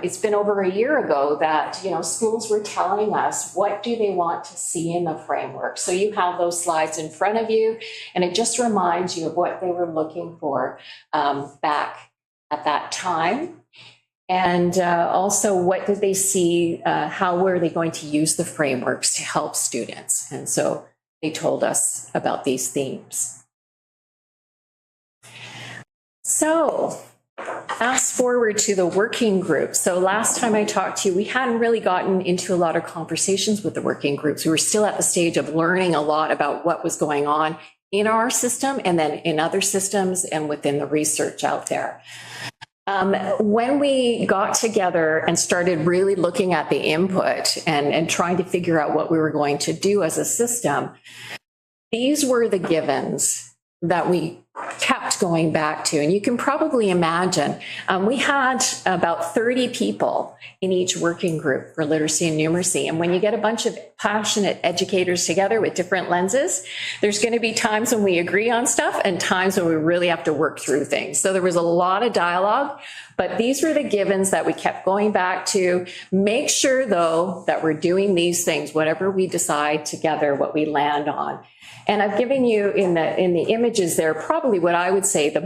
it's been over a year ago that, you know, schools were telling us what do they want to see in the framework. So you have those slides in front of you, and it just reminds you of what they were looking for back at that time. And also, what did they see? How were they going to use the frameworks to help students? And so they told us about these themes. So Fast forward to the working group. So last time I talked to you, we hadn't really gotten into a lot of conversations with the working groups. We were still at the stage of learning a lot about what was going on in our system and then in other systems and within the research out there. When we got together and started really looking at the input and trying to figure out what we were going to do as a system, these were the givens that we kept going back to. And you can probably imagine, we had about 30 people in each working group for literacy and numeracy. And when you get a bunch of passionate educators together with different lenses, there's going to be times when we agree on stuff and times when we really have to work through things. So there was a lot of dialogue, but these were the givens that we kept going back to. Make sure, though, that we're doing these things, whatever we decide together, what we land on. And I've given you in the images there probably what I would say the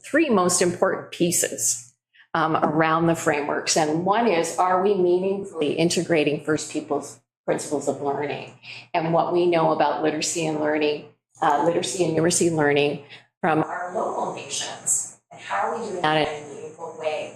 three most important pieces around the frameworks. And one is, are we meaningfully integrating First Peoples principles of learning and what we know about literacy and learning, literacy and numeracy learning from our local nations? And how are we doing that in a meaningful way?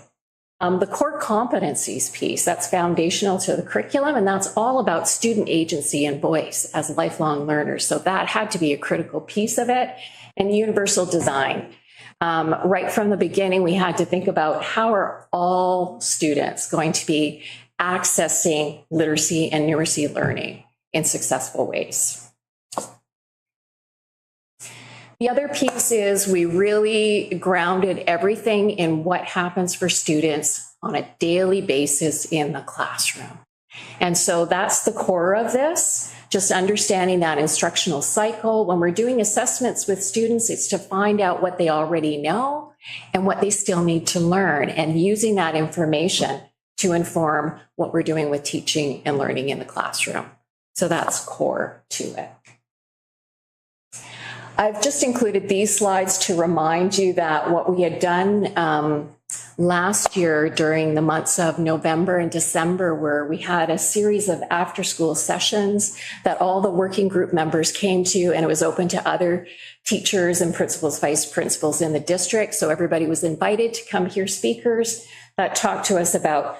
The core competencies piece, that's foundational to the curriculum, and that's all about student agency and voice as lifelong learners. So that had to be a critical piece of it. And universal design. Right from the beginning, we had to think about how are all students going to be accessing literacy and numeracy learning in successful ways. The other piece is we really grounded everything in what happens for students on a daily basis in the classroom. And so that's the core of this, just understanding that instructional cycle. When we're doing assessments with students, it's to find out what they already know and what they still need to learn, and using that information to inform what we're doing with teaching and learning in the classroom. So that's core to it. I've just included these slides to remind you that what we had done last year during the months of November and December, where we had a series of after-school sessions that all the working group members came to, and it was open to other teachers and principals, vice principals in the district. So everybody was invited to come hear speakers that talked to us about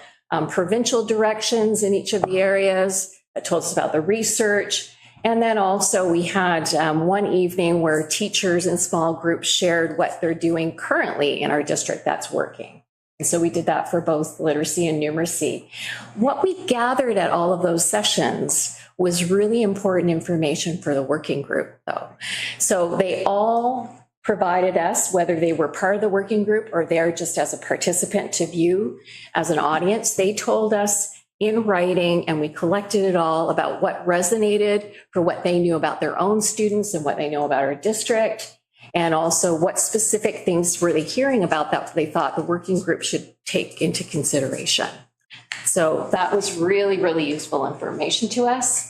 provincial directions in each of the areas, that told us about the research. And then also we had one evening where teachers in small groups shared what they're doing currently in our district that's working. And so we did that for both literacy and numeracy. What we gathered at all of those sessions was really important information for the working group, though. So they all provided us, whether they were part of the working group or there just as a participant to view as an audience, they told us in writing, and we collected it all about what resonated for what they knew about their own students and what they know about our district, and also what specific things were they hearing about that they thought the working group should take into consideration. So that was really, really useful information to us.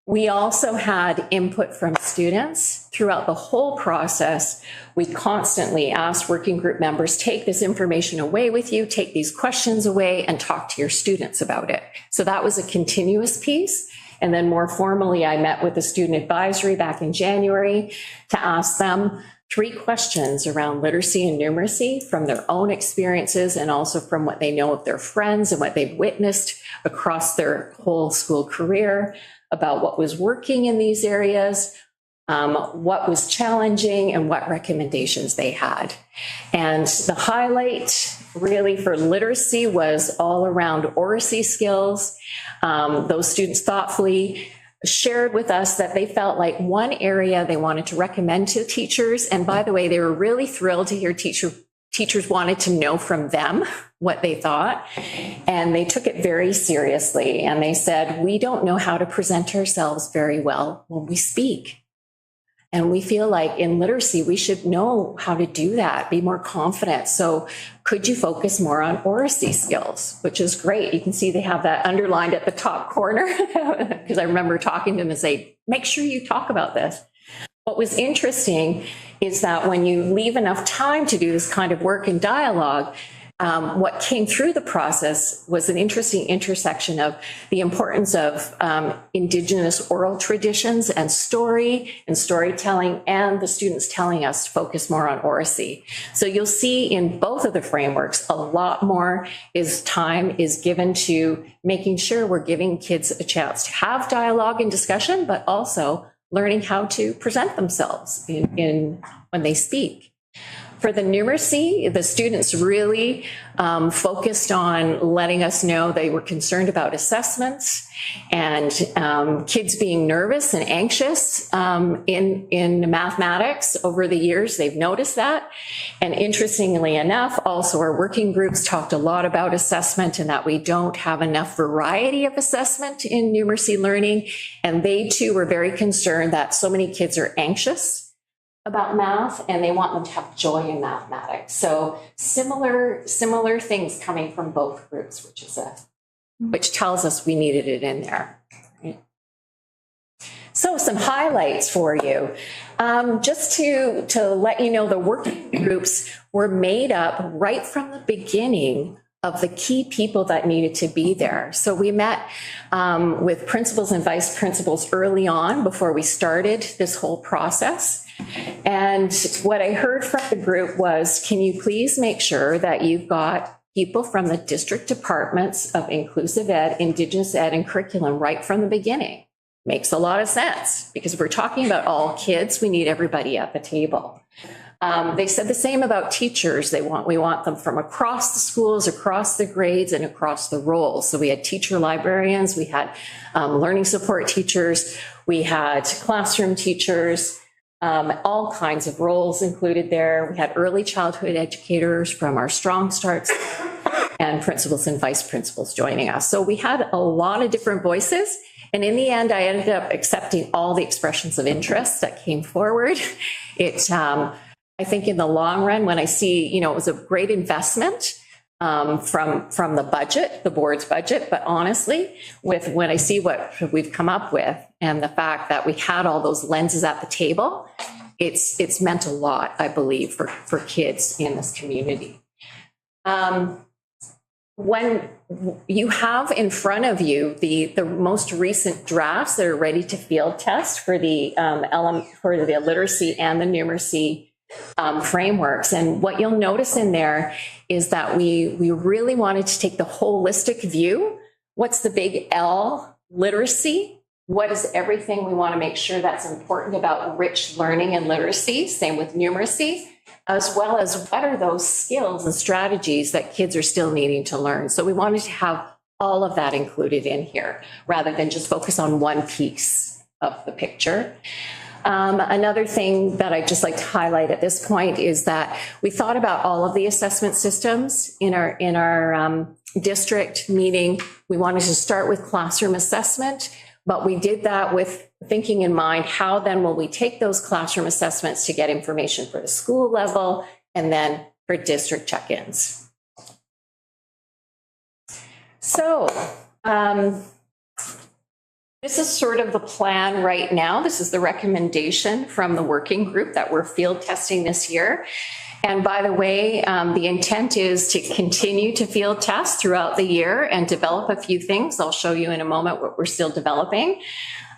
We also had input from students throughout the whole process. We constantly asked working group members, take this information away with you, take these questions away, and talk to your students about it. So that was a continuous piece. And then more formally, I met with the student advisory back in January to ask them 3 questions around literacy and numeracy from their own experiences and also from what they know of their friends and what they've witnessed across their whole school career, about what was working in these areas, what was challenging, and what recommendations they had. And the highlight really for literacy was all around oracy skills. Those students thoughtfully shared with us that they felt like one area they wanted to recommend to teachers. And by the way, they were really thrilled to hear teachers wanted to know from them what they thought, and they took it very seriously. And they said, we don't know how to present ourselves very well when we speak. And we feel like in literacy, we should know how to do that, be more confident. So could you focus more on oracy skills, which is great. You can see they have that underlined at the top corner because I remember talking to them and say, make sure you talk about this. What was interesting is that when you leave enough time to do this kind of work and dialogue, what came through the process was an interesting intersection of the importance of Indigenous oral traditions and storytelling, and the students telling us to focus more on oracy. So you'll see in both of the frameworks, a lot more time is given to making sure we're giving kids a chance to have dialogue and discussion, but also learning how to present themselves when they speak. For the numeracy, the students really focused on letting us know they were concerned about assessments and kids being nervous and anxious in mathematics over the years. They've noticed that. And interestingly enough, also our working groups talked a lot about assessment and that we don't have enough variety of assessment in numeracy learning. And they too were very concerned that so many kids are anxious about math and they want them to have joy in mathematics. So similar things coming from both groups, which tells us we needed it in there. Right? So some highlights for you. Just to let you know, the working groups were made up right from the beginning of the key people that needed to be there. So we met with principals and vice principals early on before we started this whole process. And what I heard from the group was, can you please make sure that you've got people from the district departments of inclusive ed, Indigenous ed, and curriculum right from the beginning? Makes a lot of sense because we're talking about all kids. We need everybody at the table. They said the same about teachers. We want them from across the schools, across the grades, and across the roles. So we had teacher librarians, we had learning support teachers, we had classroom teachers, all kinds of roles included there. We had early childhood educators from our Strong Starts and principals and vice principals joining us. So we had a lot of different voices. And in the end, I ended up accepting all the expressions of interest that came forward. I think in the long run, when I see, it was a great investment from the budget, the board's budget, but honestly, when I see what we've come up with and the fact that we had all those lenses at the table, it's meant a lot, I believe, for kids in this community. When you have in front of you the most recent drafts that are ready to field test for the literacy and the numeracy frameworks. And what you'll notice in there is that we really wanted to take the holistic view. What's the big L? Literacy. What is everything we want to make sure that's important about rich learning and literacy? Same with numeracy, as well as what are those skills and strategies that kids are still needing to learn. So we wanted to have all of that included in here rather than just focus on one piece of the picture. Another thing that I'd just like to highlight at this point is that we thought about all of the assessment systems in our district, meaning we wanted to start with classroom assessment, but we did that with thinking in mind, how then will we take those classroom assessments to get information for the school level and then for district check-ins. So, this is sort of the plan right now. This is the recommendation from the working group that we're field testing this year. And by the way, the intent is to continue to field test throughout the year and develop a few things. I'll show you in a moment what we're still developing,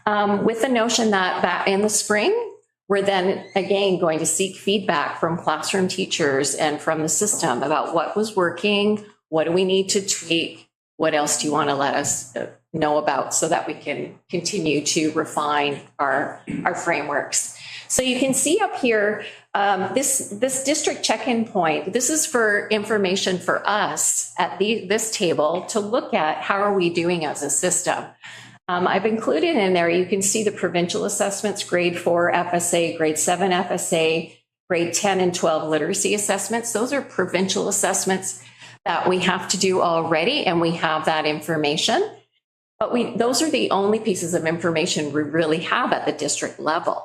with the notion that in the spring, we're then again going to seek feedback from classroom teachers and from the system about what was working, what do we need to tweak, what else do you want to let us know about so that we can continue to refine our frameworks. So you can see up here, this district check-in point, this is for information for us at this table to look at how are we doing as a system. I've included in there, you can see the provincial assessments, grade 4 FSA, grade 7 FSA, grade 10 and 12 literacy assessments. Those are provincial assessments that we have to do already, and we have that information. But those are the only pieces of information we really have at the district level.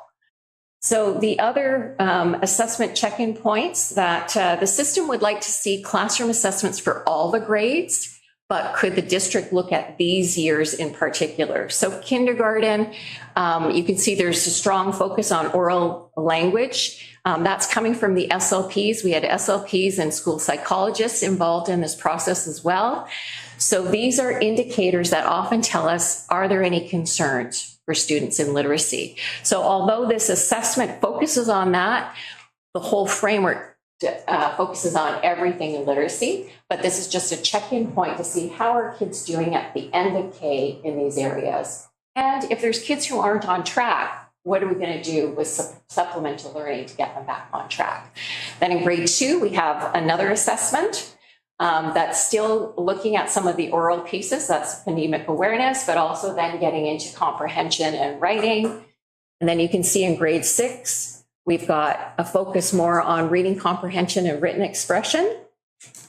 So the other assessment check-in points that the system would like to see classroom assessments for all the grades, but could the district look at these years in particular? So kindergarten, you can see there's a strong focus on oral language. That's coming from the SLPs. We had SLPs and school psychologists involved in this process as well. So these are indicators that often tell us, are there any concerns for students in literacy? So although this assessment focuses on that, the whole framework focuses on everything in literacy, but this is just a check-in point to see how are kids doing at the end of K in these areas. And if there's kids who aren't on track, what are we going to do with supplemental learning to get them back on track? Then in grade 2, we have another assessment that's still looking at some of the oral pieces, that's phonemic awareness, but also then getting into comprehension and writing. And then you can see in grade 6, we've got a focus more on reading comprehension and written expression.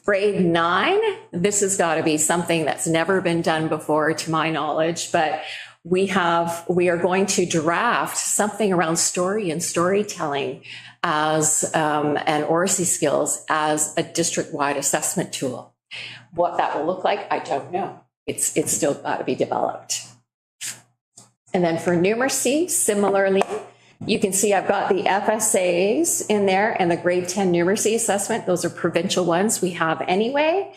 Grade 9, this has got to be something that's never been done before to my knowledge, but we are going to draft something around story and storytelling as and oracy skills as a district-wide assessment tool. What that will look like, I don't know. It's still got to be developed. And then for numeracy, similarly, you can see I've got the FSAs in there and the grade 10 numeracy assessment. Those are provincial ones we have anyway.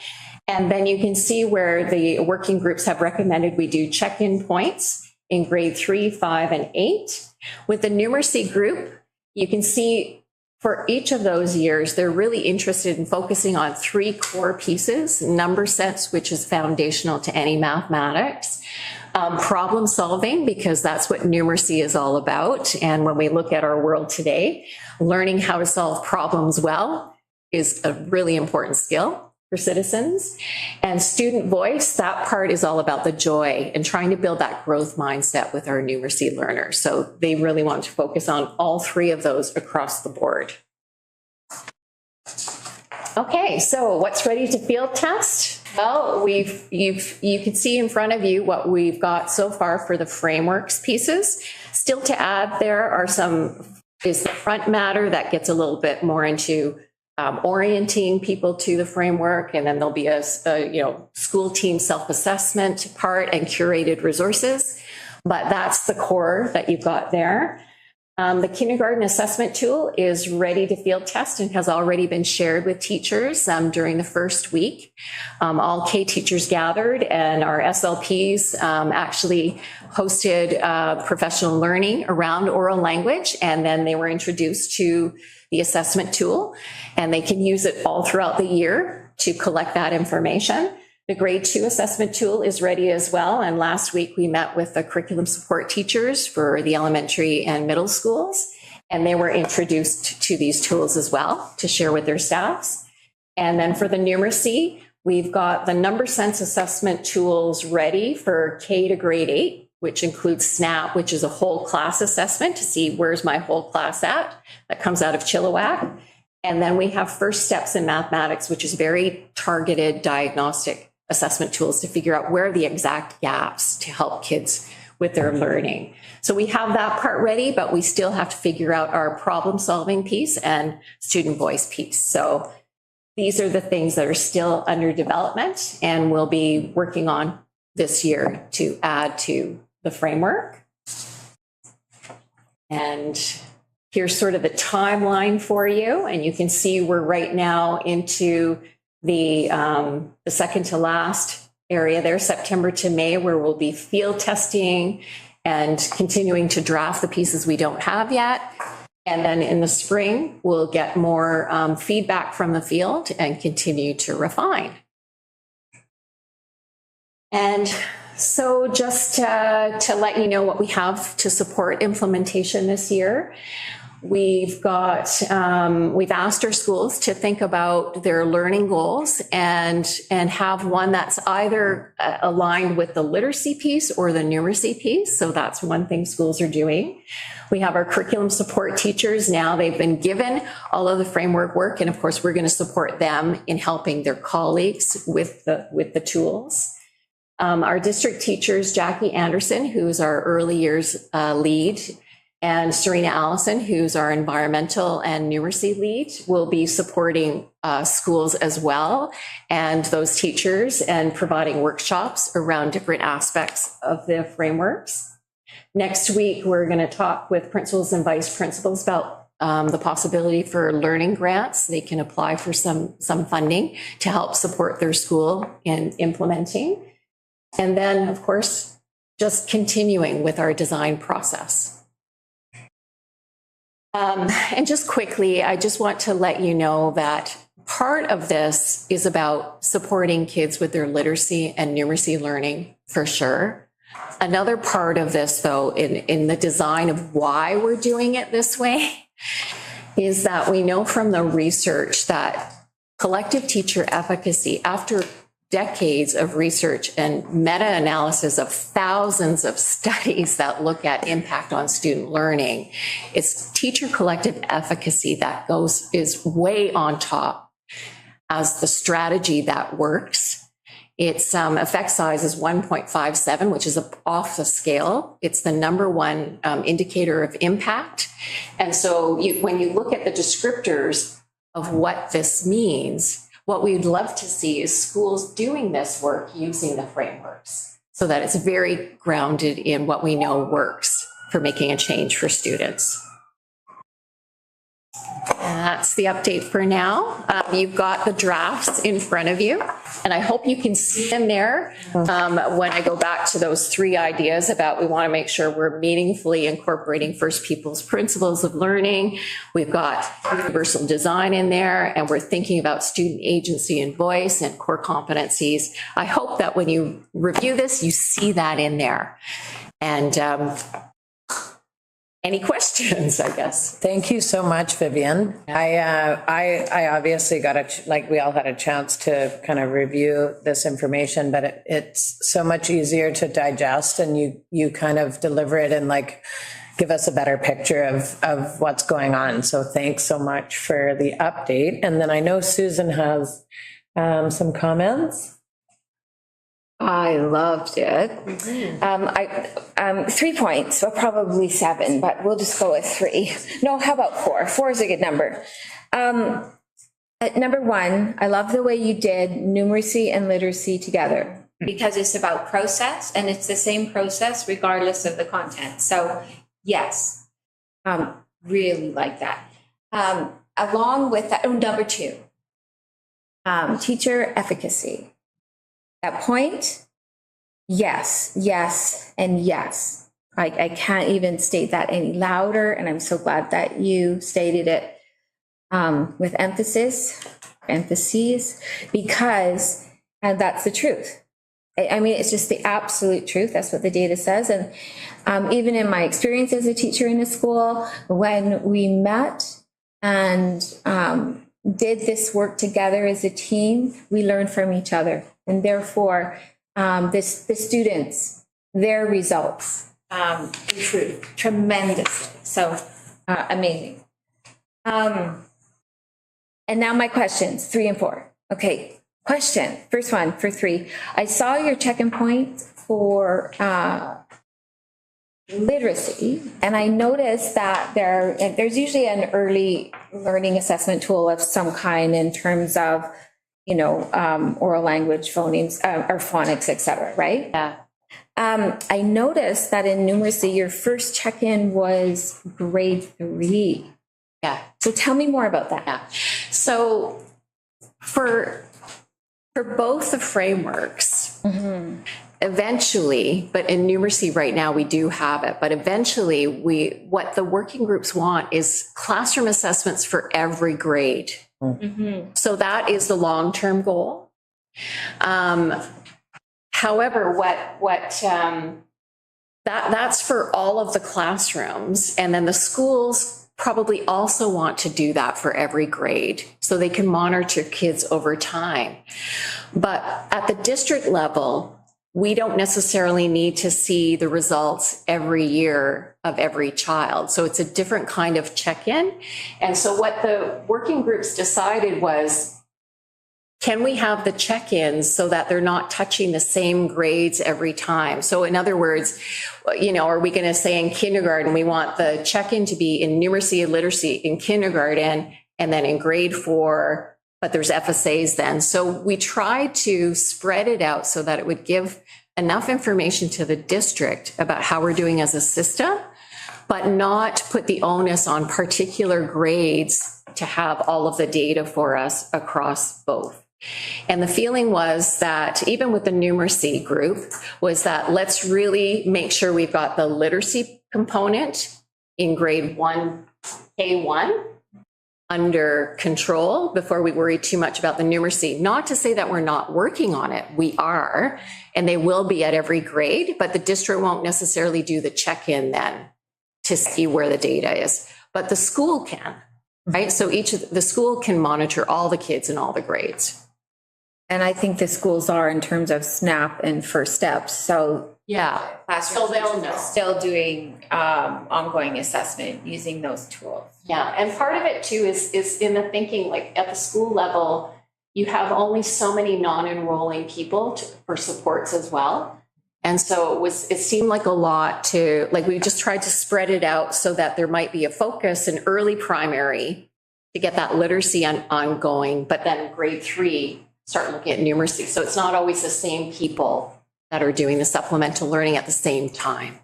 And then you can see where the working groups have recommended we do check-in points in grade 3, 5, and 8. With the numeracy group, you can see for each of those years, they're really interested in focusing on 3 core pieces: number sense, which is foundational to any mathematics, problem solving, because that's what numeracy is all about. And when we look at our world today, learning how to solve problems well is a really important skill for citizens. And student voice, that part is all about the joy and trying to build that growth mindset with our numeracy learners. So they really want to focus on all 3 of those across the board. Okay, so what's ready to field test? Well, you can see in front of you what we've got so far for the frameworks pieces. Still to add, there are is the front matter that gets a little bit more into orienting people to the framework, and then there'll be a school team self-assessment part and curated resources. But that's the core that you've got there. The kindergarten assessment tool is ready to field test and has already been shared with teachers during the first week. All K teachers gathered, and our SLPs actually hosted professional learning around oral language, and then they were introduced to the assessment tool, and they can use it all throughout the year to collect that information. The grade 2 assessment tool is ready as well. And last week we met with the curriculum support teachers for the elementary and middle schools, and they were introduced to these tools as well to share with their staffs. And then for the numeracy, we've got the number sense assessment tools ready for K to grade 8, which includes SNAP, which is a whole class assessment to see where's my whole class at. That comes out of Chilliwack. And then we have first steps in mathematics, which is very targeted diagnostic assessment tools to figure out where are the exact gaps to help kids with their learning. So we have that part ready, but we still have to figure out our problem solving piece and student voice piece. So these are the things that are still under development and we'll be working on this year to add to the framework. And here's sort of the timeline for you. And you can see we're right now into the second to last area there, September to May, where we'll be field testing and continuing to draft the pieces we don't have yet. And then in the spring, we'll get more feedback from the field and continue to refine. And so just to let you know what we have to support implementation this year, we've asked our schools to think about their learning goals and have one that's either aligned with the literacy piece or the numeracy piece. So that's one thing schools are doing. We have our curriculum support teachers now. They've been given all of the framework work, and of course, we're going to support them in helping their colleagues with the tools. Our district teachers, Jackie Anderson, who's our early years lead, And Serena Allison, who's our environmental and numeracy lead, will be supporting schools as well, and those teachers, and providing workshops around different aspects of the frameworks. Next week, we're going to talk with principals and vice principals about the possibility for learning grants. They can apply for some funding to help support their school in implementing. And then, of course, just continuing with our design process. And just quickly, I just want to let you know that part of this is about supporting kids with their literacy and numeracy learning, for sure. Another part of this, though, in the design of why we're doing it this way, is that we know from the research that collective teacher efficacy, after decades of research and meta-analysis of thousands of studies that look at impact on student learning, it's teacher collective efficacy that is way on top as the strategy that works. Its effect size is 1.57, which is off the scale. It's the number one indicator of impact. And so when you look at the descriptors of what this means, what we'd love to see is schools doing this work using the frameworks so that it's very grounded in what we know works for making a change for students. And that's the update for now. You've got the drafts in front of you, and I hope you can see them there when I go back to those 3 ideas about we want to make sure we're meaningfully incorporating First People's principles of learning. We've got universal design in there, and we're thinking about student agency and voice and core competencies. I hope that when you review this, you see that in there. And any questions, I guess? Thank you so much, Vivian. I obviously we all had a chance to kind of review this information, but it's so much easier to digest, and you kind of deliver it and give us a better picture of what's going on. So thanks so much for the update. And then I know Susan has some comments. I loved it. 3 points, well, probably 7, but we'll just go with 3. No, how about 4? 4 is a good number. Number 1, I love the way you did numeracy and literacy together, because it's about process, and it's the same process regardless of the content. So yes, really like that. Along with that, number 2, teacher efficacy. That point, yes, yes, and yes. I can't even state that any louder, and I'm so glad that you stated it with emphases, because that's the truth. I mean, it's just the absolute truth. That's what the data says. And even in my experience as a teacher in a school, when we met and did this work together as a team, we learned from each other. And therefore, the students, their results improved tremendously. So amazing. And now my questions, 3 and 4. Okay, question, first one for 3. I saw your check-in point for literacy, and I noticed that there's usually an early learning assessment tool of some kind in terms of oral language, phonemes, or phonics, et cetera, right? Yeah. I noticed that in numeracy, your first check-in was grade 3. Yeah. So tell me more about that. Yeah. So for both the frameworks, eventually, but in numeracy right now, we do have it, but eventually what the working groups want is classroom assessments for every grade. So that is the long-term goal. However, that's for all of the classrooms, and then the schools probably also want to do that for every grade so they can monitor kids over time. But at the district level, we don't necessarily need to see the results every year of every child. So it's a different kind of check-in. And so what the working groups decided was, can we have the check-ins so that they're not touching the same grades every time? So in other words, are we going to say in kindergarten, we want the check-in to be in numeracy and literacy in kindergarten, and then in grade 4, but there's FSAs then. So we tried to spread it out so that it would give enough information to the district about how we're doing as a system, but not put the onus on particular grades to have all of the data for us across both. And the feeling was that even with the numeracy group was that let's really make sure we've got the literacy component in grade 1, K1 under control before we worry too much about the numeracy. Not to say that we're not working on it. We are, and they will be at every grade, but the district won't necessarily do the check-in then to see where the data is. But the school can, right? So the school can monitor all the kids in all the grades. And I think the schools are in terms of SNAP and First Steps. So yeah, classroom so they'll teachers know. are still doing ongoing assessment using those tools. Yeah, and part of it too is in the thinking, like at the school level, you have only so many non-enrolling people for supports as well. And so it seemed like a lot to, like we just tried to spread it out so that there might be a focus in early primary to get that literacy ongoing, but then grade 3, start looking at numeracy. So it's not always the same people that are doing the supplemental learning at the same time.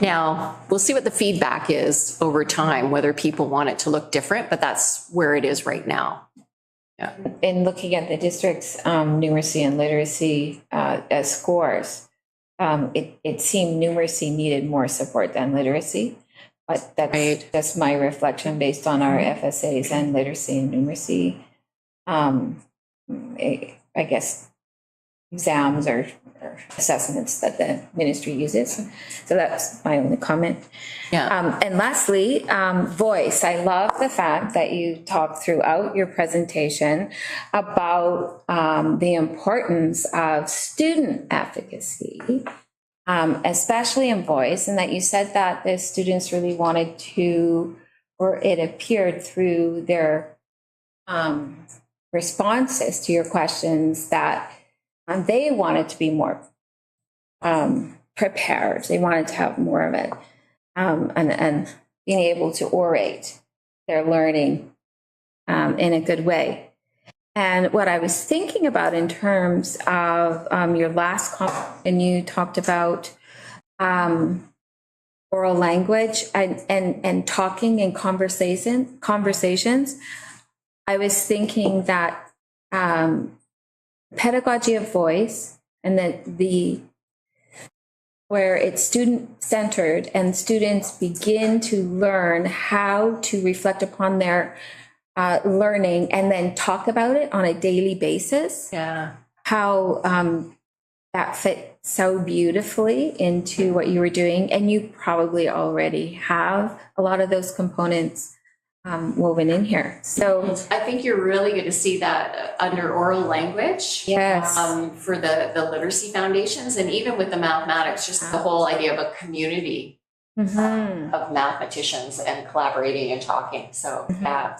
Now, we'll see what the feedback is over time, whether people want it to look different, but that's where it is right now. Yeah. In looking at the district's numeracy and literacy as scores, it seemed numeracy needed more support than literacy. But that's just my reflection based on our FSAs and literacy and numeracy. I guess exams or assessments that the ministry uses. So that's my only comment. Yeah. And lastly, voice. I love the fact that you talked throughout your presentation about the importance of student advocacy, especially in voice, and that you said that the students really wanted to, or it appeared through their responses to your questions that they wanted to be more prepared. They wanted to have more of it, and being able to orate their learning in a good way. And what I was thinking about in terms of your last comment, and you talked about oral language and talking and conversations, I was thinking that pedagogy of voice and where it's student-centered and students begin to learn how to reflect upon their learning and then talk about it on a daily basis. Yeah. How that fit so beautifully into what you were doing. And you probably already have a lot of those components woven in here. So I think you're really going to see that under oral language. Yes. For the literacy foundations, and even with the mathematics, just the whole idea of a community of mathematicians and collaborating and talking. So yeah.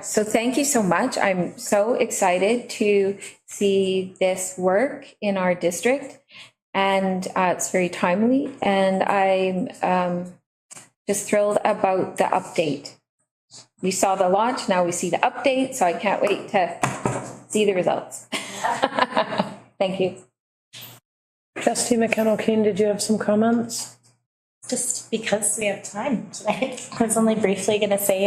So thank you so much. I'm so excited to see this work in our district, and it's very timely, and I'm just thrilled about the update. We saw the launch, now we see the update, so I can't wait to see the results. Thank you. Trustee McConnell-Kane, did you have some comments? Just because we have time tonight, I was only briefly going to say,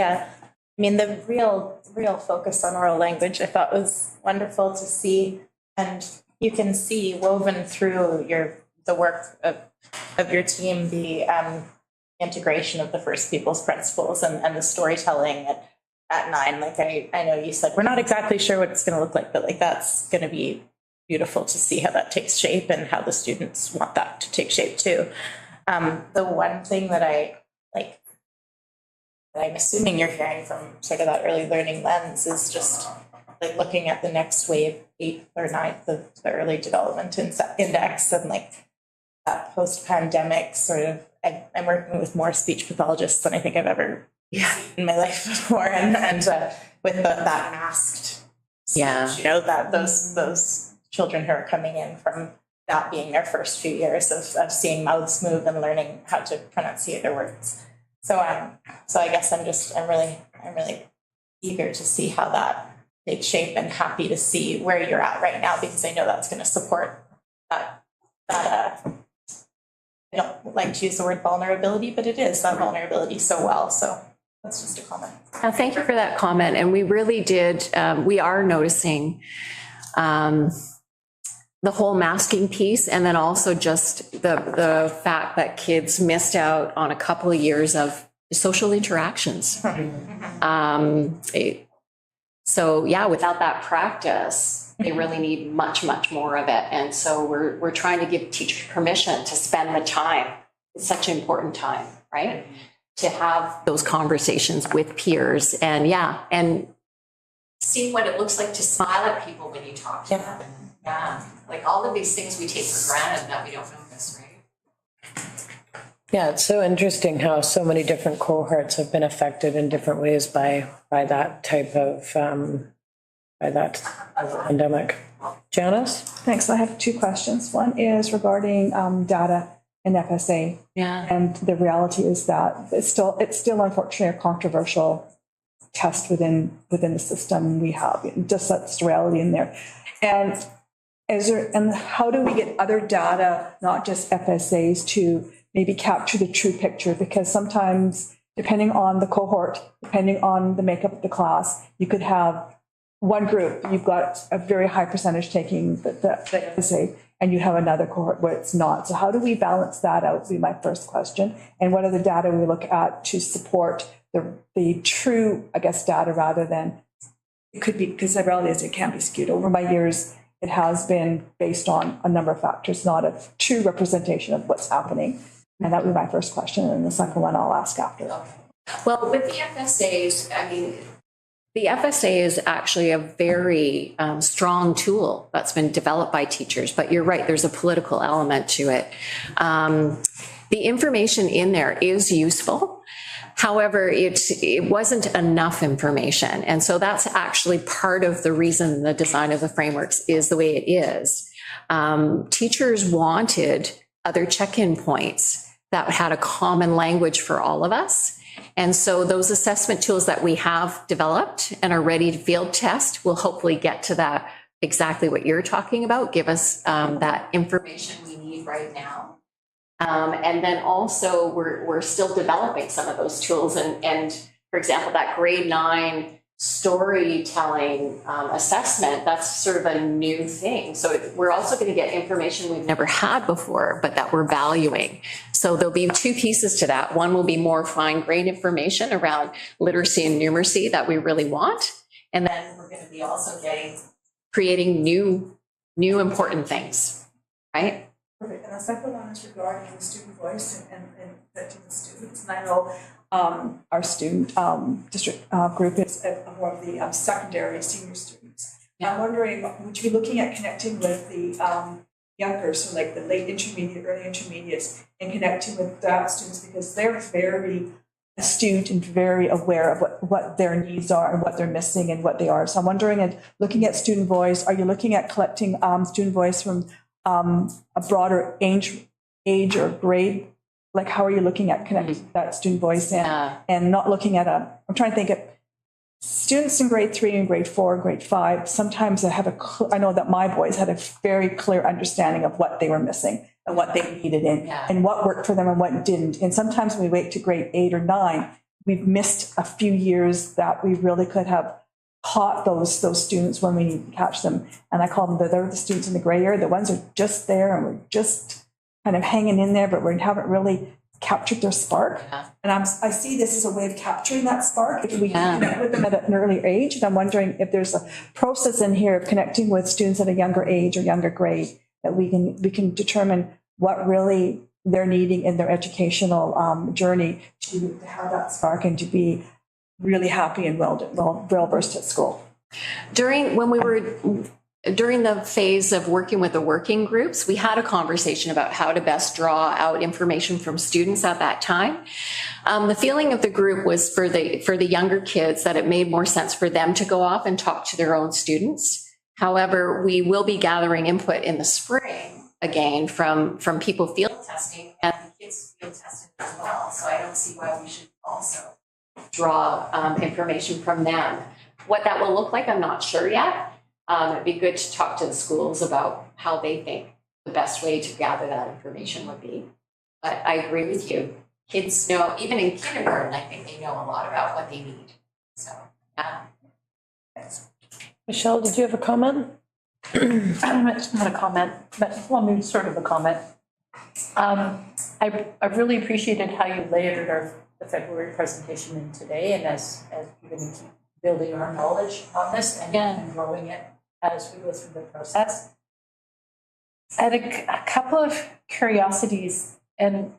the real focus on oral language I thought was wonderful to see, and you can see woven through the work of your team, the integration of the First Peoples principles and the storytelling at 9. Like I know you said, we're not exactly sure what it's going to look like, but like that's going to be beautiful to see how that takes shape and how the students want that to take shape too. The one thing that I'm assuming you're hearing from sort of that early learning lens is just like looking at the next wave, 8th or 9th of the early development index, and like that post-pandemic sort of, I'm working with more speech pathologists than I think I've ever seen in my life before, and with that masked speech, that those children who are coming in from that being their first few years of seeing mouths move and learning how to pronunciate their words. So I guess I'm really eager to see how that takes shape, and happy to see where you're at right now, because I know that's going to support that I don't like to use the word vulnerability, but it is that vulnerability so well. So that's just a comment. Thank you for that comment. And we really did, we are noticing the whole masking piece, and then also just the fact that kids missed out on a couple of years of social interactions. So yeah, without that practice, they really need much, much more of it. And so we're trying to give teachers permission to spend the time. It's such an important time, right? To have those conversations with peers, and and see what it looks like to smile at people when you talk to them. Yeah, like all of these things we take for granted that we don't notice, right? Yeah, it's so interesting how so many different cohorts have been affected in different ways by that type of pandemic. Janice? Thanks. I have two questions. One is regarding data and FSA. Yeah. And the reality is that it's still unfortunately a controversial test within the system we have. Just that's the reality in there. And how do we get other data, not just FSAs, to maybe capture the true picture? Because sometimes, depending on the cohort, depending on the makeup of the class, you could have one group, you've got a very high percentage taking the FSA, and you have another cohort where it's not. So how do we balance that out, would be my first question. And what are the data we look at to support the true, I guess, data, rather than, it could be, because the reality is it can be skewed. Over my years, it has been based on a number of factors, not a true representation of what's happening. And that would be my first question. And the second one I'll ask after. Well, with the FSAs, I mean, the FSA is actually a very strong tool that's been developed by teachers, but you're right, there's a political element to it. The information in there is useful. However, it wasn't enough information. And so that's actually part of the reason the design of the frameworks is the way it is. Teachers wanted other check-in points that had a common language for all of us. And so those assessment tools that we have developed and are ready to field test will hopefully get to that, exactly what you're talking about, give us that information we need right now. And then also we're still developing some of those tools. And for example, that grade 9 storytelling assessment, that's sort of a new thing. So we're also going to get information we've never had before, but that we're valuing. So there'll be two pieces to that. One will be more fine-grained information around literacy and numeracy that we really want. And then we're going to be also creating new important things, right? Perfect. And the second one is regarding the student voice and to the students. And I know our student district group is more of the secondary senior students. Yeah. I'm wondering, would you be looking at connecting with the younger, so like the late intermediate, early intermediates, and connecting with that students, because they're very astute and very aware of what their needs are and what they're missing and what they are. So I'm wondering, and looking at student voice, are you looking at collecting student voice from a broader age or grade? Like, how are you looking at connecting that student voice and not looking at I'm trying to think of students in grade 3 and grade 4 and grade 5. Sometimes I know that my boys had a very clear understanding of what they were missing and what they needed and what worked for them and what didn't. And sometimes when we wait to grade 8 or 9, we've missed a few years that we really could have caught those students when we need to catch them. And I call them, they're the students in the gray area, the ones who are just there and we're just kind of hanging in there, but we haven't really captured their spark. And I see this as a way of capturing that spark if we connect with them at an earlier age. And I'm wondering if there's a process in here of connecting with students at a younger age or younger grade that we can determine what really they're needing in their educational journey to have that spark and to be really happy and well versed at school. During the phase of working with the working groups, we had a conversation about how to best draw out information from students at that time. The feeling of the group was for the younger kids that it made more sense for them to go off and talk to their own students. However, we will be gathering input in the spring again from people field testing and the kids field testing as well. So I don't see why we should also draw information from them. What that will look like, I'm not sure yet. It'd be good to talk to the schools about how they think the best way to gather that information would be. But I agree with you. Kids know, even in kindergarten, I think they know a lot about what they need. So, yeah. Michelle, did you have a comment? It's not a comment, but well, maybe sort of a comment. I really appreciated how you layered the February presentation in today, and as we're going to keep building our knowledge on this and growing it as we go through the process. I had a couple of curiosities, and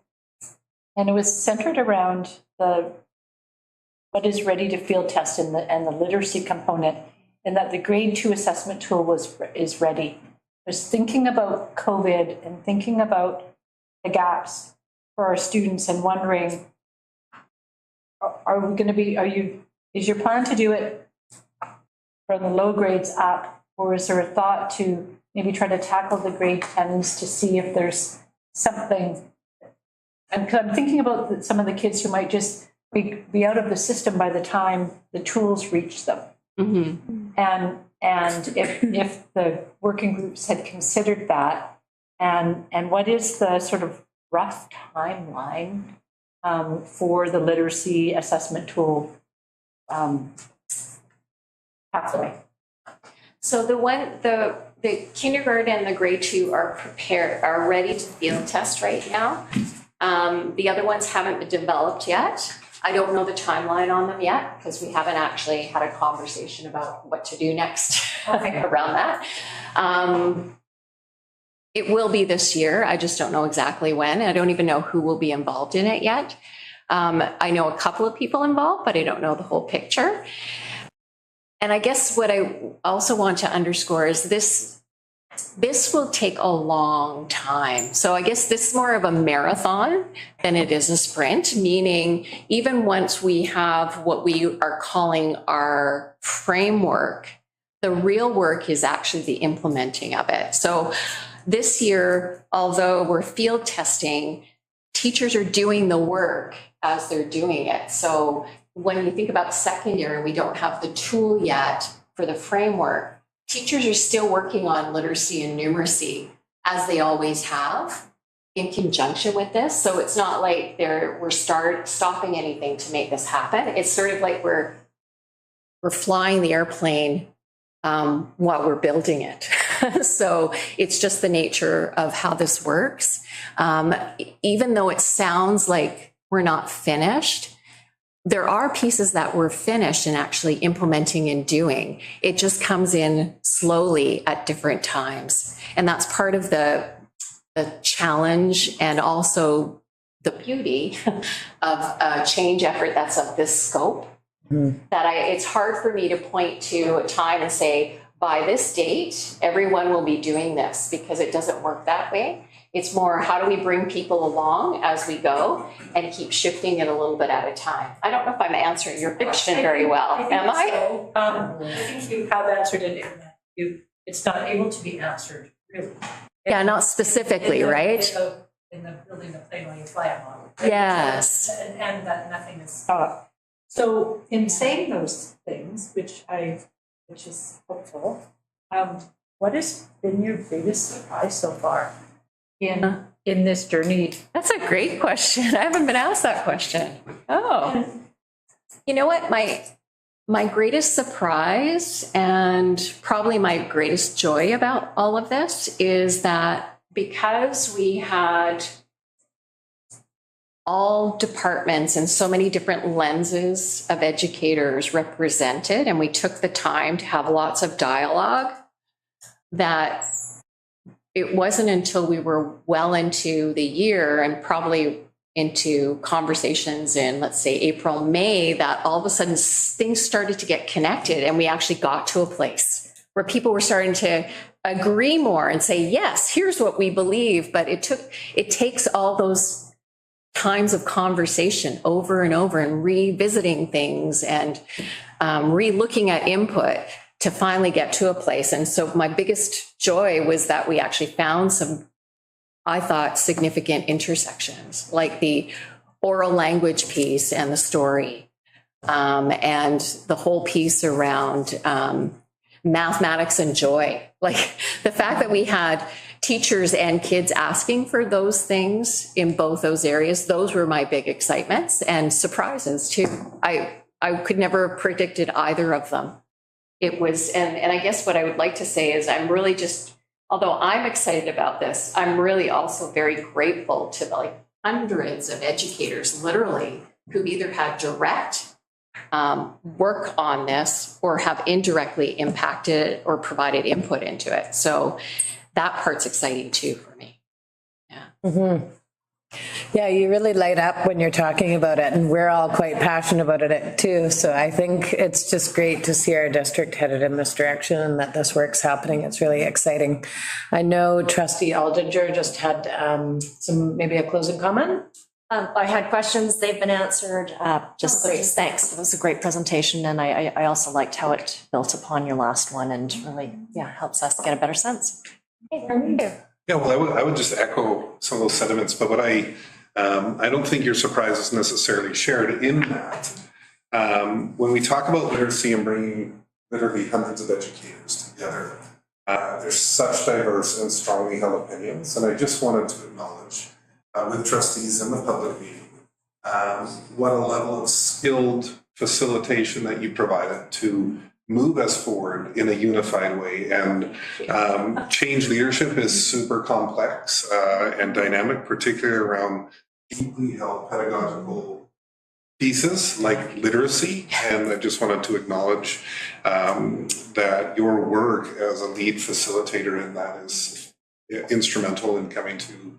it was centered around what is ready to field test and the literacy component, and that the grade 2 assessment tool is ready. I was thinking about COVID and thinking about the gaps for our students and wondering, is your plan to do it from the low grades up, or is there a thought to maybe try to tackle the grade 10s to see if there's something? I'm thinking about some of the kids who might just be out of the system by the time the tools reach them. Mm-hmm. And if the working groups had considered that, and what is the sort of rough timeline for the literacy assessment tool pathway? So the kindergarten and the grade 2 are ready to field test right now. The other ones haven't been developed yet. I don't know the timeline on them yet because we haven't actually had a conversation about what to do next around that. It will be this year. I just don't know exactly when. I don't even know who will be involved in it yet. I know a couple of people involved, but I don't know the whole picture. And I guess what I also want to underscore is this will take a long time. So I guess this is more of a marathon than it is a sprint, meaning even once we have what we are calling our framework, the real work is actually the implementing of it. So this year, although we're field testing, teachers are doing the work as they're doing it. So when you think about second year, we don't have the tool yet for the framework. Teachers are still working on literacy and numeracy as they always have in conjunction with this. So it's not like we're stopping anything to make this happen. It's sort of like we're flying the airplane while we're building it. So it's just the nature of how this works. Even though it sounds like we're not finished, there are pieces that we're finished in actually implementing and doing. It just comes in slowly at different times. And that's part of the challenge and also the beauty of a change effort that's of this scope. It's hard for me to point to a time and say, by this date, everyone will be doing this, because it doesn't work that way. It's more, how do we bring people along as we go and keep shifting it a little bit at a time? I don't know if I'm answering your question very well. Am I? So, I think you have answered it. It's not able to be answered, really. Yeah, not specifically, right? In the building the plane while you fly it model. Right? Yes. And that nothing is stopped. So in saying those things, which is hopeful, what has been your biggest surprise so far in this journey? That's a great question. I haven't been asked that question. Oh, you know what? My greatest surprise and probably my greatest joy about all of this is that because we had all departments and so many different lenses of educators represented, and we took the time to have lots of dialogue, that it wasn't until we were well into the year and probably into conversations in, let's say, April, May, that all of a sudden things started to get connected, and we actually got to a place where people were starting to agree more and say, yes, here's what we believe. But it takes all those times of conversation over and over and revisiting things and re-looking at input to finally get to a place. And so my biggest joy was that we actually found some I thought, significant intersections, like the oral language piece and the story, and the whole piece around mathematics and joy. Like the fact that we had teachers and kids asking for those things in both those areas, those were my big excitements and surprises too. I could never have predicted either of them. It was, and I guess what I would like to say is I'm really just, although I'm excited about this, I'm really also very grateful to like hundreds of educators, literally, who either had direct work on this or have indirectly impacted or provided input into it. So that part's exciting too for me. Yeah. Mm-hmm. Yeah, you really light up when you're talking about it, and we're all quite passionate about it too. So I think it's just great to see our district headed in this direction and that this work's happening. It's really exciting. I know Trustee Aldinger just had maybe a closing comment. I had questions, they've been answered. Just thanks. It was a great presentation, and I also liked how it built upon your last one and really, helps us get a better sense. Yeah, well, I would just echo some of those sentiments, but what I don't think your surprise is necessarily shared in that. When we talk about literacy and bringing literally hundreds of educators together, there's such diverse and strongly held opinions, and I just wanted to acknowledge with trustees in the public meeting what a level of skilled facilitation that you provided to move us forward in a unified way. And change leadership is super complex and dynamic, particularly around deeply held pedagogical pieces like literacy. And I just wanted to acknowledge that your work as a lead facilitator in that is instrumental in coming to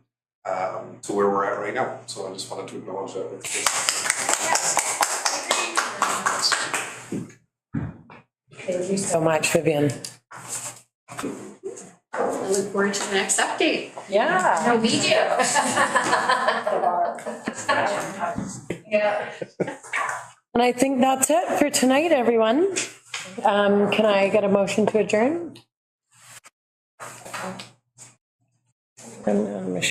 where we're at right now. So I just wanted to acknowledge that. Thank you so much, Vivian. I look forward to the next update. Yeah. No, we do. Yeah. And I think that's it for tonight, everyone. Can I get a motion to adjourn?